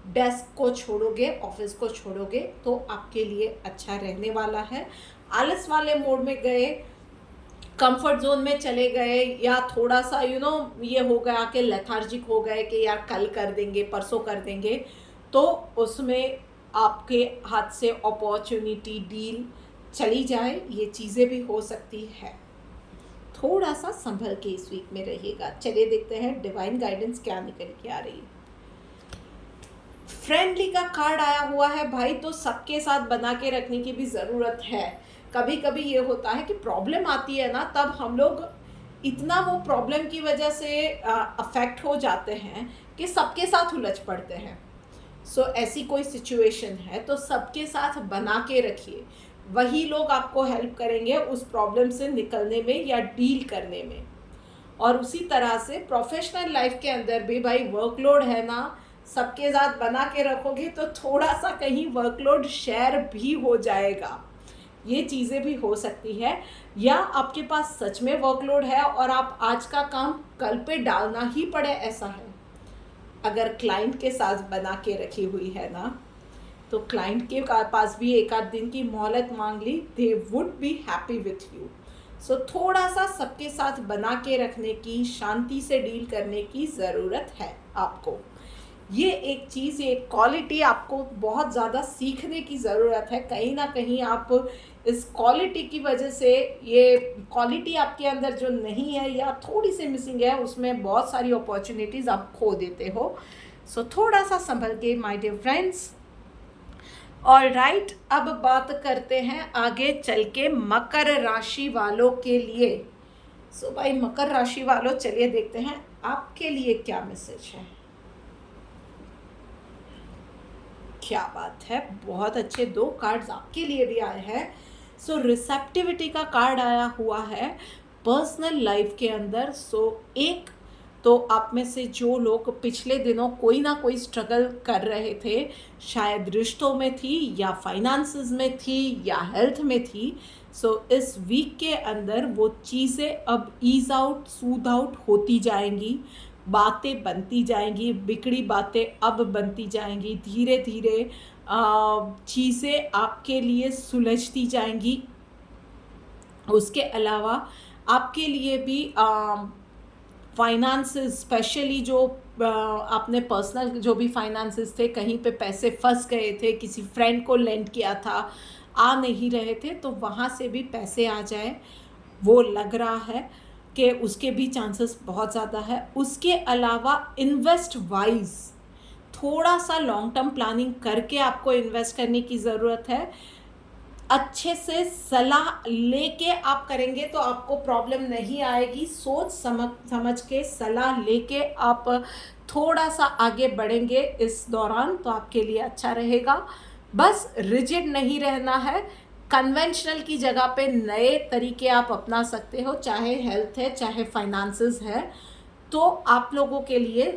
डेस्क को छोड़ोगे, ऑफिस को छोड़ोगे, तो आपके लिए अच्छा रहने वाला है। आलस वाले मोड में गए, कंफर्ट जोन में चले गए, या थोड़ा सा ये हो गया कि लेथार्जिक हो गए कि यार कल कर देंगे, परसों कर देंगे, तो उसमें आपके हाथ से अपॉर्चुनिटी, डील चली जाए, ये चीज़ें भी हो सकती है। थोड़ा सा संभल के इस वीक में रहिएगा। चलिए देखते हैं डिवाइन गाइडेंस क्या निकल के आ रही है। फ्रेंडली का कार्ड आया हुआ है भाई, तो सबके साथ बना के रखने की भी ज़रूरत है। कभी कभी ये होता है कि प्रॉब्लम आती है ना, तब हम लोग इतना वो प्रॉब्लम की वजह से अफेक्ट हो जाते हैं कि सबके साथ उलझ पड़ते हैं। सो ऐसी कोई सिचुएशन है तो सबके साथ बना के रखिए, वही लोग आपको हेल्प करेंगे उस प्रॉब्लम से निकलने में या डील करने में। और उसी तरह से प्रोफेशनल लाइफ के अंदर भी भाई वर्कलोड है ना, सबके साथ बना के रखोगे तो थोड़ा सा कहीं वर्कलोड शेयर भी हो जाएगा, ये चीज़ें भी हो सकती है। या आपके पास सच में वर्कलोड है और आप आज का काम कल पे डालना ही पड़े, ऐसा है। अगर क्लाइंट के साथ बना के रखी हुई है ना, तो क्लाइंट के पास भी एक आध दिन की मोहलत मांग ली, they would be happy with you. So थोड़ा सा सबके साथ बना के रखने की, शांति से डील करने की ज़रूरत है आपको। ये एक चीज़, ये क्वालिटी आपको बहुत ज़्यादा सीखने की ज़रूरत है। कहीं ना कहीं आप इस क्वालिटी की वजह से, ये क्वालिटी आपके अंदर जो नहीं है या थोड़ी सी मिसिंग है, उसमें बहुत सारी अपॉर्चुनिटीज़ आप खो देते हो। सो थोड़ा सा संभल के माय डियर फ्रेंड्स। ऑलराइट, अब बात करते हैं आगे चल के मकर राशि वालों के लिए। सो भाई मकर राशि वालों, चलिए देखते हैं आपके लिए क्या मैसेज है। क्या बात है, बहुत अच्छे 2 कार्ड्स आपके लिए भी आए हैं। सो रिसेप्टिविटी का कार्ड आया हुआ है पर्सनल लाइफ के अंदर। सो एक तो आप में से जो लोग पिछले दिनों कोई ना कोई स्ट्रगल कर रहे थे, शायद रिश्तों में थी या फाइनेंसेस में थी या हेल्थ में थी, सो इस वीक के अंदर वो चीज़ें अब ईज आउट, सूद आउट होती जाएंगी, बातें बनती जाएंगी, बिगड़ी बातें अब बनती जाएंगी, धीरे धीरे चीज़ें आपके लिए सुलझती जाएंगी। उसके अलावा आपके लिए भी फाइनेंसेस, स्पेशली जो आपने पर्सनल जो भी फाइनेंसेस थे, कहीं पे पैसे फंस गए थे, किसी फ्रेंड को लेंड किया था, आ नहीं रहे थे, तो वहाँ से भी पैसे आ जाए, वो लग रहा है कि उसके भी चांसेस बहुत ज़्यादा है। उसके अलावा इन्वेस्ट वाइज थोड़ा सा लॉन्ग टर्म प्लानिंग करके आपको इन्वेस्ट करने की ज़रूरत है। अच्छे से सलाह लेके आप करेंगे तो आपको प्रॉब्लम नहीं आएगी। सोच समझ के सलाह लेके आप थोड़ा सा आगे बढ़ेंगे इस दौरान, तो आपके लिए अच्छा रहेगा। बस रिजिड नहीं रहना है, कन्वेंशनल की जगह पे नए तरीके आप अपना सकते हो, चाहे हेल्थ है चाहे फाइनेंसेस है, तो आप लोगों के लिए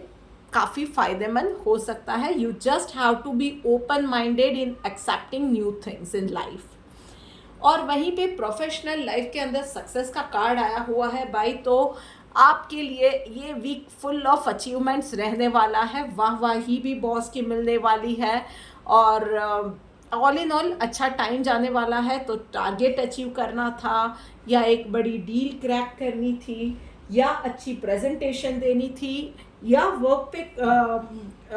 काफ़ी फ़ायदेमंद हो सकता है। You just have to be open minded in accepting new things in life. और वहीं पे प्रोफेशनल लाइफ के अंदर सक्सेस का कार्ड आया हुआ है भाई, तो आपके लिए ये वीक फुल ऑफ अचीवमेंट्स रहने वाला है। वाहवाही भी बॉस की मिलने वाली है, और ऑल इन ऑल अच्छा टाइम जाने वाला है। तो टारगेट अचीव करना था, या एक बड़ी डील क्रैक करनी थी, या अच्छी प्रेजेंटेशन देनी थी, या वर्क पे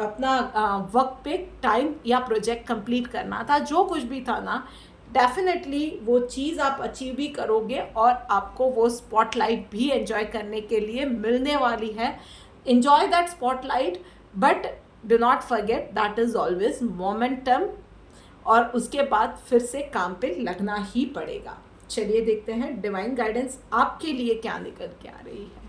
अपना वर्क पे टाइम या प्रोजेक्ट कंप्लीट करना था, जो कुछ भी था ना, डेफिनेटली वो चीज़ आप अचीव भी करोगे और आपको वो स्पॉटलाइट भी एंजॉय करने के लिए मिलने वाली है। Enjoy that spotlight, but do not forget that is always momentum. और उसके बाद फिर से काम पे लगना ही पड़ेगा। चलिए देखते हैं डिवाइन गाइडेंस आपके लिए क्या निकल के आ रही है।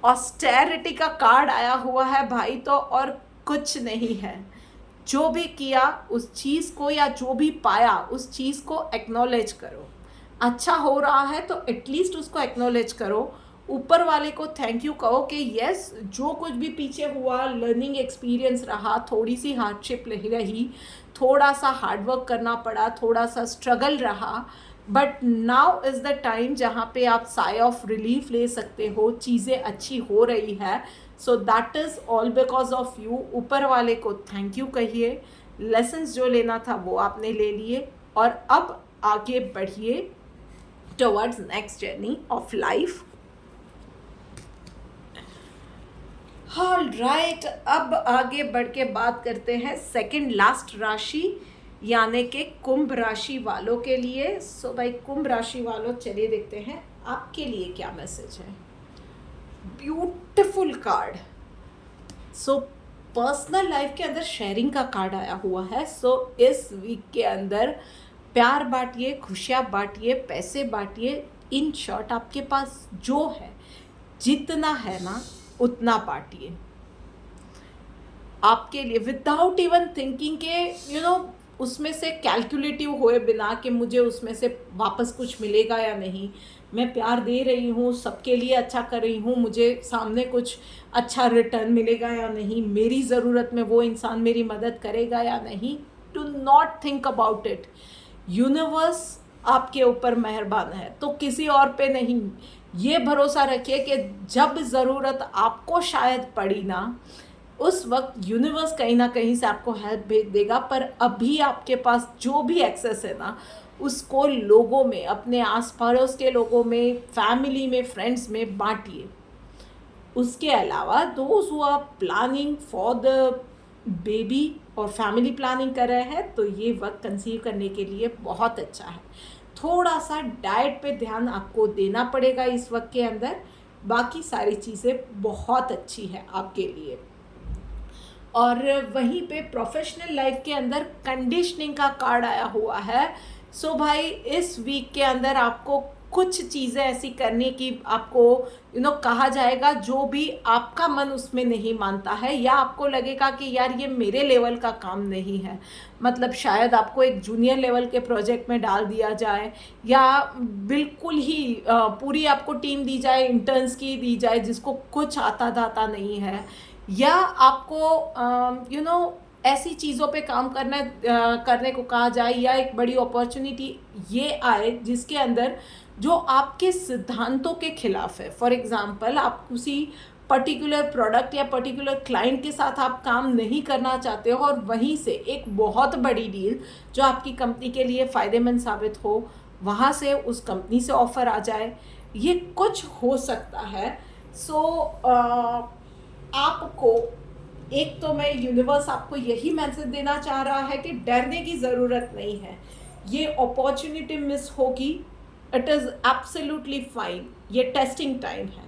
ऑस्टेरिटी का कार्ड आया हुआ है भाई, तो और कुछ नहीं है। जो भी किया उस चीज़ को, या जो भी पाया उस चीज़ को एक्नॉलेज करो। अच्छा हो रहा है तो एटलीस्ट उसको एक्नॉलेज करो, ऊपर वाले को थैंक यू कहो कि यस, जो कुछ भी पीछे हुआ लर्निंग एक्सपीरियंस रहा, थोड़ी सी हार्डशिप रही, थोड़ा सा हार्डवर्क करना पड़ा, थोड़ा सा स्ट्रगल रहा, but now is the time जहाँ पे आप साई ऑफ रिलीफ ले सकते हो, चीज़ें अच्छी हो रही है। So that is all because of you. ऊपर वाले को थैंक यू कहिए, लेसन्स जो लेना था वो आपने ले लिए, और अब आगे बढ़िए towards next journey of life. All right, अब आगे बढ़ के बात करते हैं सेकंड लास्ट राशि यानी कि कुंभ राशि वालों के लिए। सो भाई कुंभ राशि वालों, चलिए देखते हैं आपके लिए क्या मैसेज है। Beautiful card. So personal life के अंदर शेयरिंग का कार्ड आया हुआ है। सो इस वीक के अंदर प्यार बांटिए, खुशियाँ बांटिए, पैसे बांटिए। इन शॉर्ट आपके पास जो है, जितना है ना उतना बांटिए आपके लिए, विदाउट इवन थिंकिंग के उसमें से कैलकुलेटिव हुए बिना कि मुझे उसमें से वापस कुछ मिलेगा या नहीं। मैं प्यार दे रही हूँ, सबके लिए अच्छा कर रही हूँ, मुझे सामने कुछ अच्छा रिटर्न मिलेगा या नहीं, मेरी ज़रूरत में वो इंसान मेरी मदद करेगा या नहीं। Do not think about it. Universe आपके ऊपर मेहरबान है तो किसी और पे नहीं। ये भरोसा रखिए कि जब ज़रूरत आपको शायद पड़ी ना, उस वक्त यूनिवर्स कहीं ना कहीं से आपको हेल्प भेज देगा। पर अभी आपके पास जो भी एक्सेस है ना, उसको लोगों में, अपने आस पड़ोस के लोगों में, फैमिली में, फ्रेंड्स में बांटिए। उसके अलावा those who are planning for the baby और फैमिली प्लानिंग कर रहे हैं, तो ये वक्त कंसीव करने के लिए बहुत अच्छा है। थोड़ा सा डाइट पे ध्यान आपको देना पड़ेगा इस वक्त के अंदर, बाकी सारी चीज़ें बहुत अच्छी है आपके लिए। और वहीं पे प्रोफेशनल लाइफ के अंदर कंडीशनिंग का कार्ड आया हुआ है। सो भाई इस वीक के अंदर आपको कुछ चीज़ें ऐसी करने की आपको कहा जाएगा जो भी आपका मन उसमें नहीं मानता है, या आपको लगेगा कि यार ये मेरे लेवल का काम नहीं है। मतलब शायद आपको एक जूनियर लेवल के प्रोजेक्ट में डाल दिया जाए, या बिल्कुल ही पूरी आपको टीम दी जाए, इंटर्न्स की दी जाए जिसको कुछ आता धाता नहीं है, या आपको ऐसी चीज़ों पे काम करने को कहा जाए, या एक बड़ी अपॉर्चुनिटी ये आए जिसके अंदर जो आपके सिद्धांतों के खिलाफ है। फॉर एग्जांपल, आप किसी पर्टिकुलर प्रोडक्ट या पर्टिकुलर क्लाइंट के साथ आप काम नहीं करना चाहते हो, और वहीं से एक बहुत बड़ी डील जो आपकी कंपनी के लिए फ़ायदेमंद साबित हो, वहाँ से उस कंपनी से ऑफ़र आ जाए, ये कुछ हो सकता है। सो आपको एक तो मैं यूनिवर्स आपको यही मैसेज देना चाह रहा है कि डरने की ज़रूरत नहीं है। ये अपॉर्चुनिटी मिस होगी, इट इज़ एब्सोल्युटली फाइन। ये टेस्टिंग टाइम है।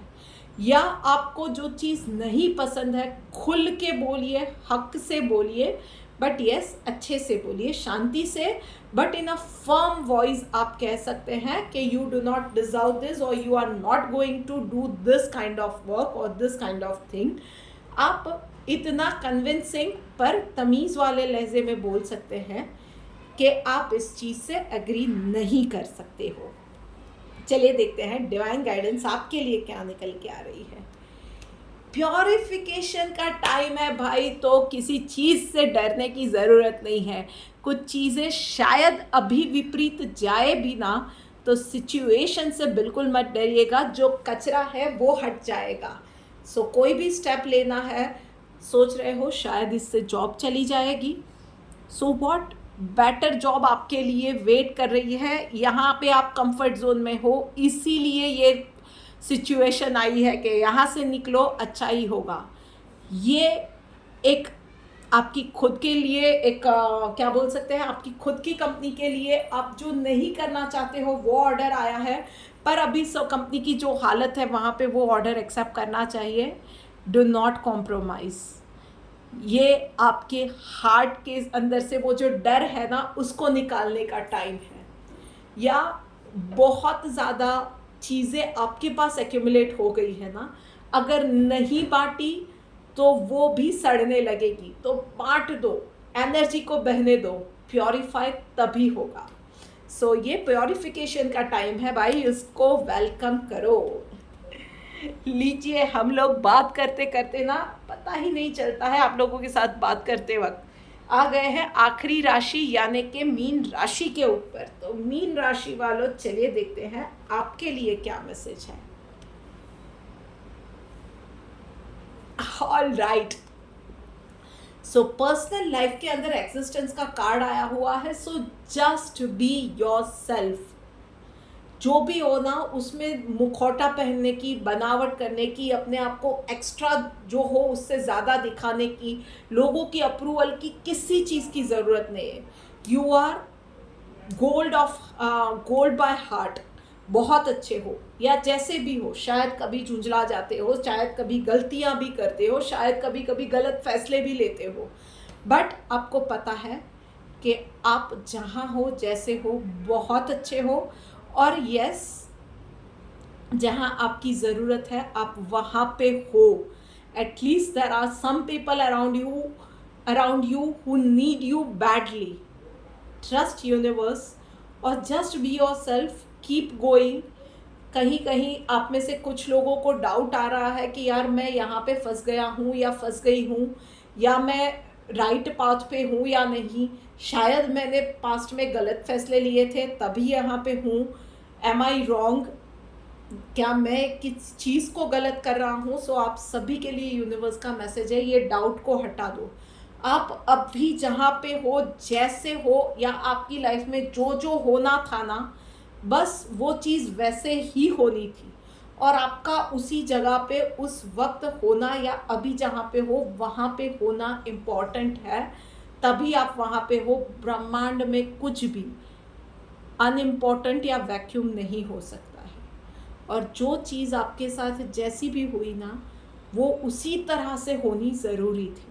या आपको जो चीज़ नहीं पसंद है खुल के बोलिए, हक से बोलिए, बट यस अच्छे से बोलिए, शांति से, but in a firm voice आप कह सकते हैं कि you do not deserve this, और you are not going to do this kind of work और दिस काइंड ऑफ थिंग। आप इतना कन्विंसिंग पर तमीज़ वाले लहजे में बोल सकते हैं कि आप इस चीज़ से एग्री नहीं कर सकते हो। चलिए देखते हैं डिवाइन गाइडेंस आपके लिए क्या निकल के आ रही है। प्योरिफिकेशन का टाइम है भाई, तो किसी चीज़ से डरने की ज़रूरत नहीं है। कुछ चीज़ें शायद अभी विपरीत जाए भी ना, तो सिचुएशन से बिल्कुल मत डरिएगा, जो कचरा है वो हट जाएगा। सो कोई भी स्टेप लेना है, सोच रहे हो शायद इससे जॉब चली जाएगी, सो व्हाट, बेटर जॉब आपके लिए वेट कर रही है। यहाँ पे आप कंफर्ट जोन में हो, इसीलिए ये सिचुएशन आई है कि यहाँ से निकलो, अच्छा ही होगा। ये एक आपकी खुद के लिए एक क्या बोल सकते हैं, आपकी खुद की कंपनी के लिए आप जो नहीं करना चाहते हो वो ऑर्डर आया है, पर अभी सब कंपनी की जो हालत है वहाँ पे वो ऑर्डर एक्सेप्ट करना चाहिए। Do not compromise. ये आपके हार्ट के अंदर से वो जो डर है ना, उसको निकालने का टाइम है। या बहुत ज़्यादा चीज़ें आपके पास एक्यूमुलेट हो गई है ना, अगर नहीं बांटी तो वो भी सड़ने लगेगी, तो बांट दो, एनर्जी को बहने दो, प्योरीफाई तभी होगा। सो ये प्योरिफिकेशन का टाइम है भाई, उसको वेलकम करो। लीजिए, हम लोग बात करते करते ना पता ही नहीं चलता है, आप लोगों के साथ बात करते वक्त आ गए हैं आखिरी राशि यानी कि मीन राशि के ऊपर। तो मीन राशि वालों, चलिए देखते हैं आपके लिए क्या मैसेज है। All right, so personal life के अंदर एक्सिस्टेंस का कार्ड आया हुआ है। So just be your self. जो भी हो ना, उसमें मुखौटा पहनने की, बनावट करने की, अपने आप को एक्स्ट्रा जो हो उससे ज़्यादा दिखाने की, लोगों की अप्रूवल की किसी चीज़ की ज़रूरत नहीं है। You are gold by heart. बहुत अच्छे हो या जैसे भी हो, शायद कभी झुंझला जाते हो, शायद कभी गलतियां भी करते हो, शायद कभी कभी गलत फैसले भी लेते हो, बट आपको पता है कि आप जहाँ हो, जैसे हो, बहुत अच्छे हो। और यस, जहाँ आपकी ज़रूरत है आप वहाँ पे हो। At least there are some people around you who need you badly. Trust universe और just be yourself, keep going. कहीं कहीं आप में से कुछ लोगों को डाउट आ रहा है कि यार मैं यहाँ पे फंस गया हूँ या फंस गई हूँ, या मैं राइट पाथ पे हूँ या नहीं, शायद मैंने पास्ट में गलत फैसले लिए थे तभी यहाँ पे हूँ, एम आई रॉन्ग, क्या मैं किस चीज़ को गलत कर रहा हूँ। सो आप सभी के लिए यूनिवर्स का मैसेज है, ये डाउट को हटा दो। आप अभी जहाँ पे हो, जैसे हो, या आपकी लाइफ में जो जो होना था ना, बस वो चीज़ वैसे ही होनी थी, और आपका उसी जगह पे उस वक्त होना, या अभी जहाँ पे हो वहाँ पे होना इम्पॉर्टेंट है। तभी आप वहाँ पे हो। ब्रह्मांड में कुछ भी अनइम्पॉर्टेंट या वैक्यूम नहीं हो सकता है। और जो चीज़ आपके साथ जैसी भी हुई ना, वो उसी तरह से होनी ज़रूरी थी।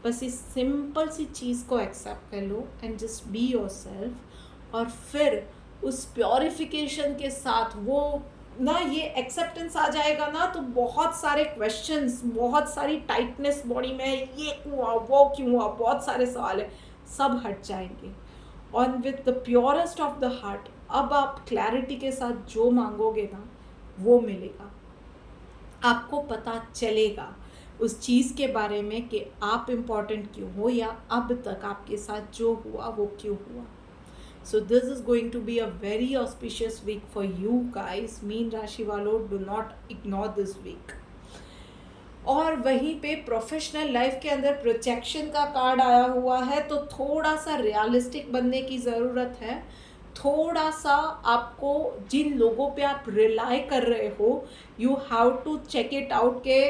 बस इस सिंपल सी चीज़ को एक्सेप्ट कर लो and just be yourself. और फिर उस प्योरिफिकेशन के साथ वो ना, ये एक्सेप्टेंस आ जाएगा ना, तो बहुत सारे क्वेश्चंस, बहुत सारी टाइटनेस बॉडी में, ये क्यों हुआ, वो क्यों हुआ, बहुत सारे सवाल है, सब हट जाएंगे। और with the purest of the heart, अब आप क्लैरिटी के साथ जो मांगोगे ना, वो मिलेगा। आपको पता चलेगा उस चीज़ के बारे में कि आप इम्पॉर्टेंट क्यों हो, या अब तक आपके साथ जो हुआ वो क्यों हुआ। So this is going to be a very auspicious week for you guys. मीन राशि वालों, do not ignore this week. और वहीं पे प्रोफेशनल लाइफ के अंदर प्रोजेक्शन का कार्ड आया हुआ है, तो थोड़ा सा रियलिस्टिक बनने की ज़रूरत है। थोड़ा सा आपको, जिन लोगों पे आप रिलाई कर रहे हो, you have to check it out के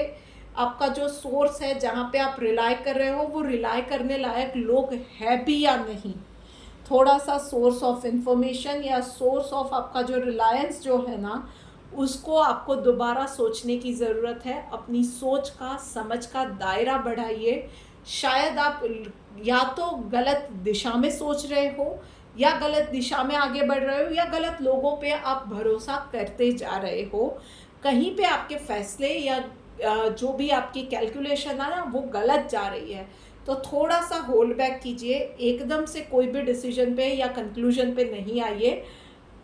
आपका जो सोर्स है जहाँ पे आप रिलाई कर रहे हो, वो रिलाई करने लायक लोग है भी या नहीं। थोड़ा सा सोर्स ऑफ इंफॉर्मेशन या सोर्स ऑफ आपका जो रिलायंस जो है ना, उसको आपको दोबारा सोचने की ज़रूरत है। अपनी सोच का, समझ का दायरा बढ़ाइए। शायद आप या तो गलत दिशा में सोच रहे हो, या गलत दिशा में आगे बढ़ रहे हो, या गलत लोगों पे आप भरोसा करते जा रहे हो। कहीं पे आपके फैसले या जो भी आपकी कैलकुलेशन है ना, वो गलत जा रही है। तो थोड़ा सा होल्ड बैक कीजिए, एकदम से कोई भी डिसीजन पे या कंक्लूजन पे नहीं आइए।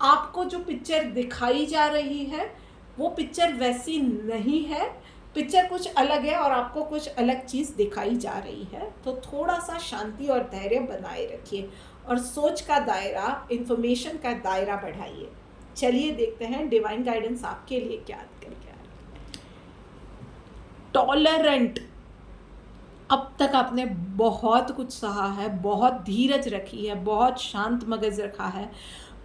आपको जो पिक्चर दिखाई जा रही है वो पिक्चर वैसी नहीं है, पिक्चर कुछ अलग है और आपको कुछ अलग चीज़ दिखाई जा रही है। तो थोड़ा सा शांति और धैर्य बनाए रखिए, और सोच का दायरा, इंफॉर्मेशन का दायरा बढ़ाइए। चलिए देखते हैं डिवाइन गाइडेंस आपके लिए क्या करके आ रहा है। टॉलरेंट। अब तक आपने बहुत कुछ सहा है, बहुत धीरज रखी है, बहुत शांत मगज रखा है,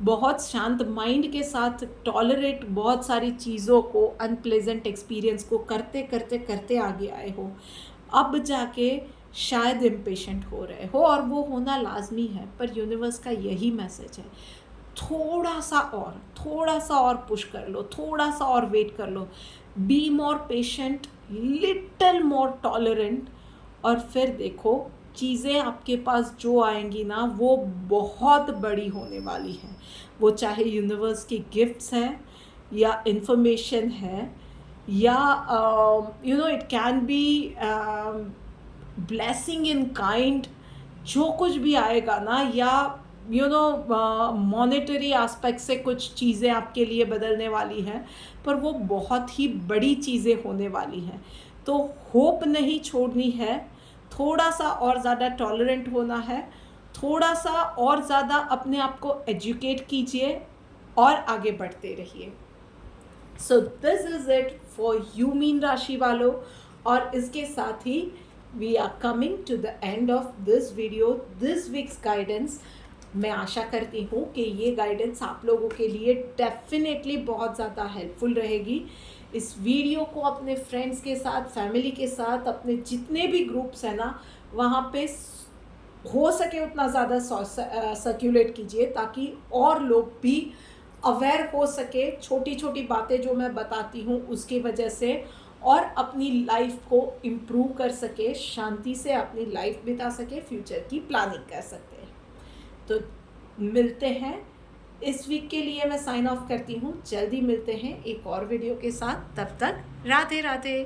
बहुत शांत माइंड के साथ टॉलरेट बहुत सारी चीज़ों को, अनप्लेजेंट एक्सपीरियंस को करते करते करते आगे आए हो। अब जाके शायद इम्पेशेंट हो रहे हो, और वो होना लाजमी है, पर यूनिवर्स का यही मैसेज है, थोड़ा सा और पुश कर लो, थोड़ा सा और वेट कर लो। Be more patient, little more tolerant, और फिर देखो चीज़ें आपके पास जो आएंगी ना वो बहुत बड़ी होने वाली हैं। वो चाहे यूनिवर्स की गिफ्ट्स हैं या इंफॉर्मेशन है या it can B blessing in kind, जो कुछ भी आएगा ना, या मॉनेटरी एस्पेक्ट से कुछ चीज़ें आपके लिए बदलने वाली हैं, पर वो बहुत ही बड़ी चीज़ें होने वाली हैं। तो होप नहीं छोड़नी है, थोड़ा सा और ज़्यादा टॉलरेंट होना है, थोड़ा सा और ज़्यादा अपने आप को एजुकेट कीजिए और आगे बढ़ते रहिए। So this is it for you मीन राशि वालों। और इसके साथ ही we are coming to the end of this video, this week's guidance. मैं आशा करती हूँ कि ये गाइडेंस आप लोगों के लिए डेफिनेटली बहुत ज़्यादा हेल्पफुल रहेगी। इस वीडियो को अपने फ्रेंड्स के साथ, फैमिली के साथ, अपने जितने भी ग्रुप्स हैं ना, वहाँ पे हो सके उतना ज़्यादा सर्क्यूलेट कीजिए ताकि और लोग भी अवेयर हो सके छोटी छोटी बातें जो मैं बताती हूँ उसकी वजह से, और अपनी लाइफ को इम्प्रूव कर सके, शांति से अपनी लाइफ बिता सके, फ्यूचर की प्लानिंग कर सकते हैं। तो मिलते हैं, इस वीक के लिए मैं साइन ऑफ करती हूँ। जल्दी मिलते हैं एक और वीडियो के साथ, तब तक राधे राधे।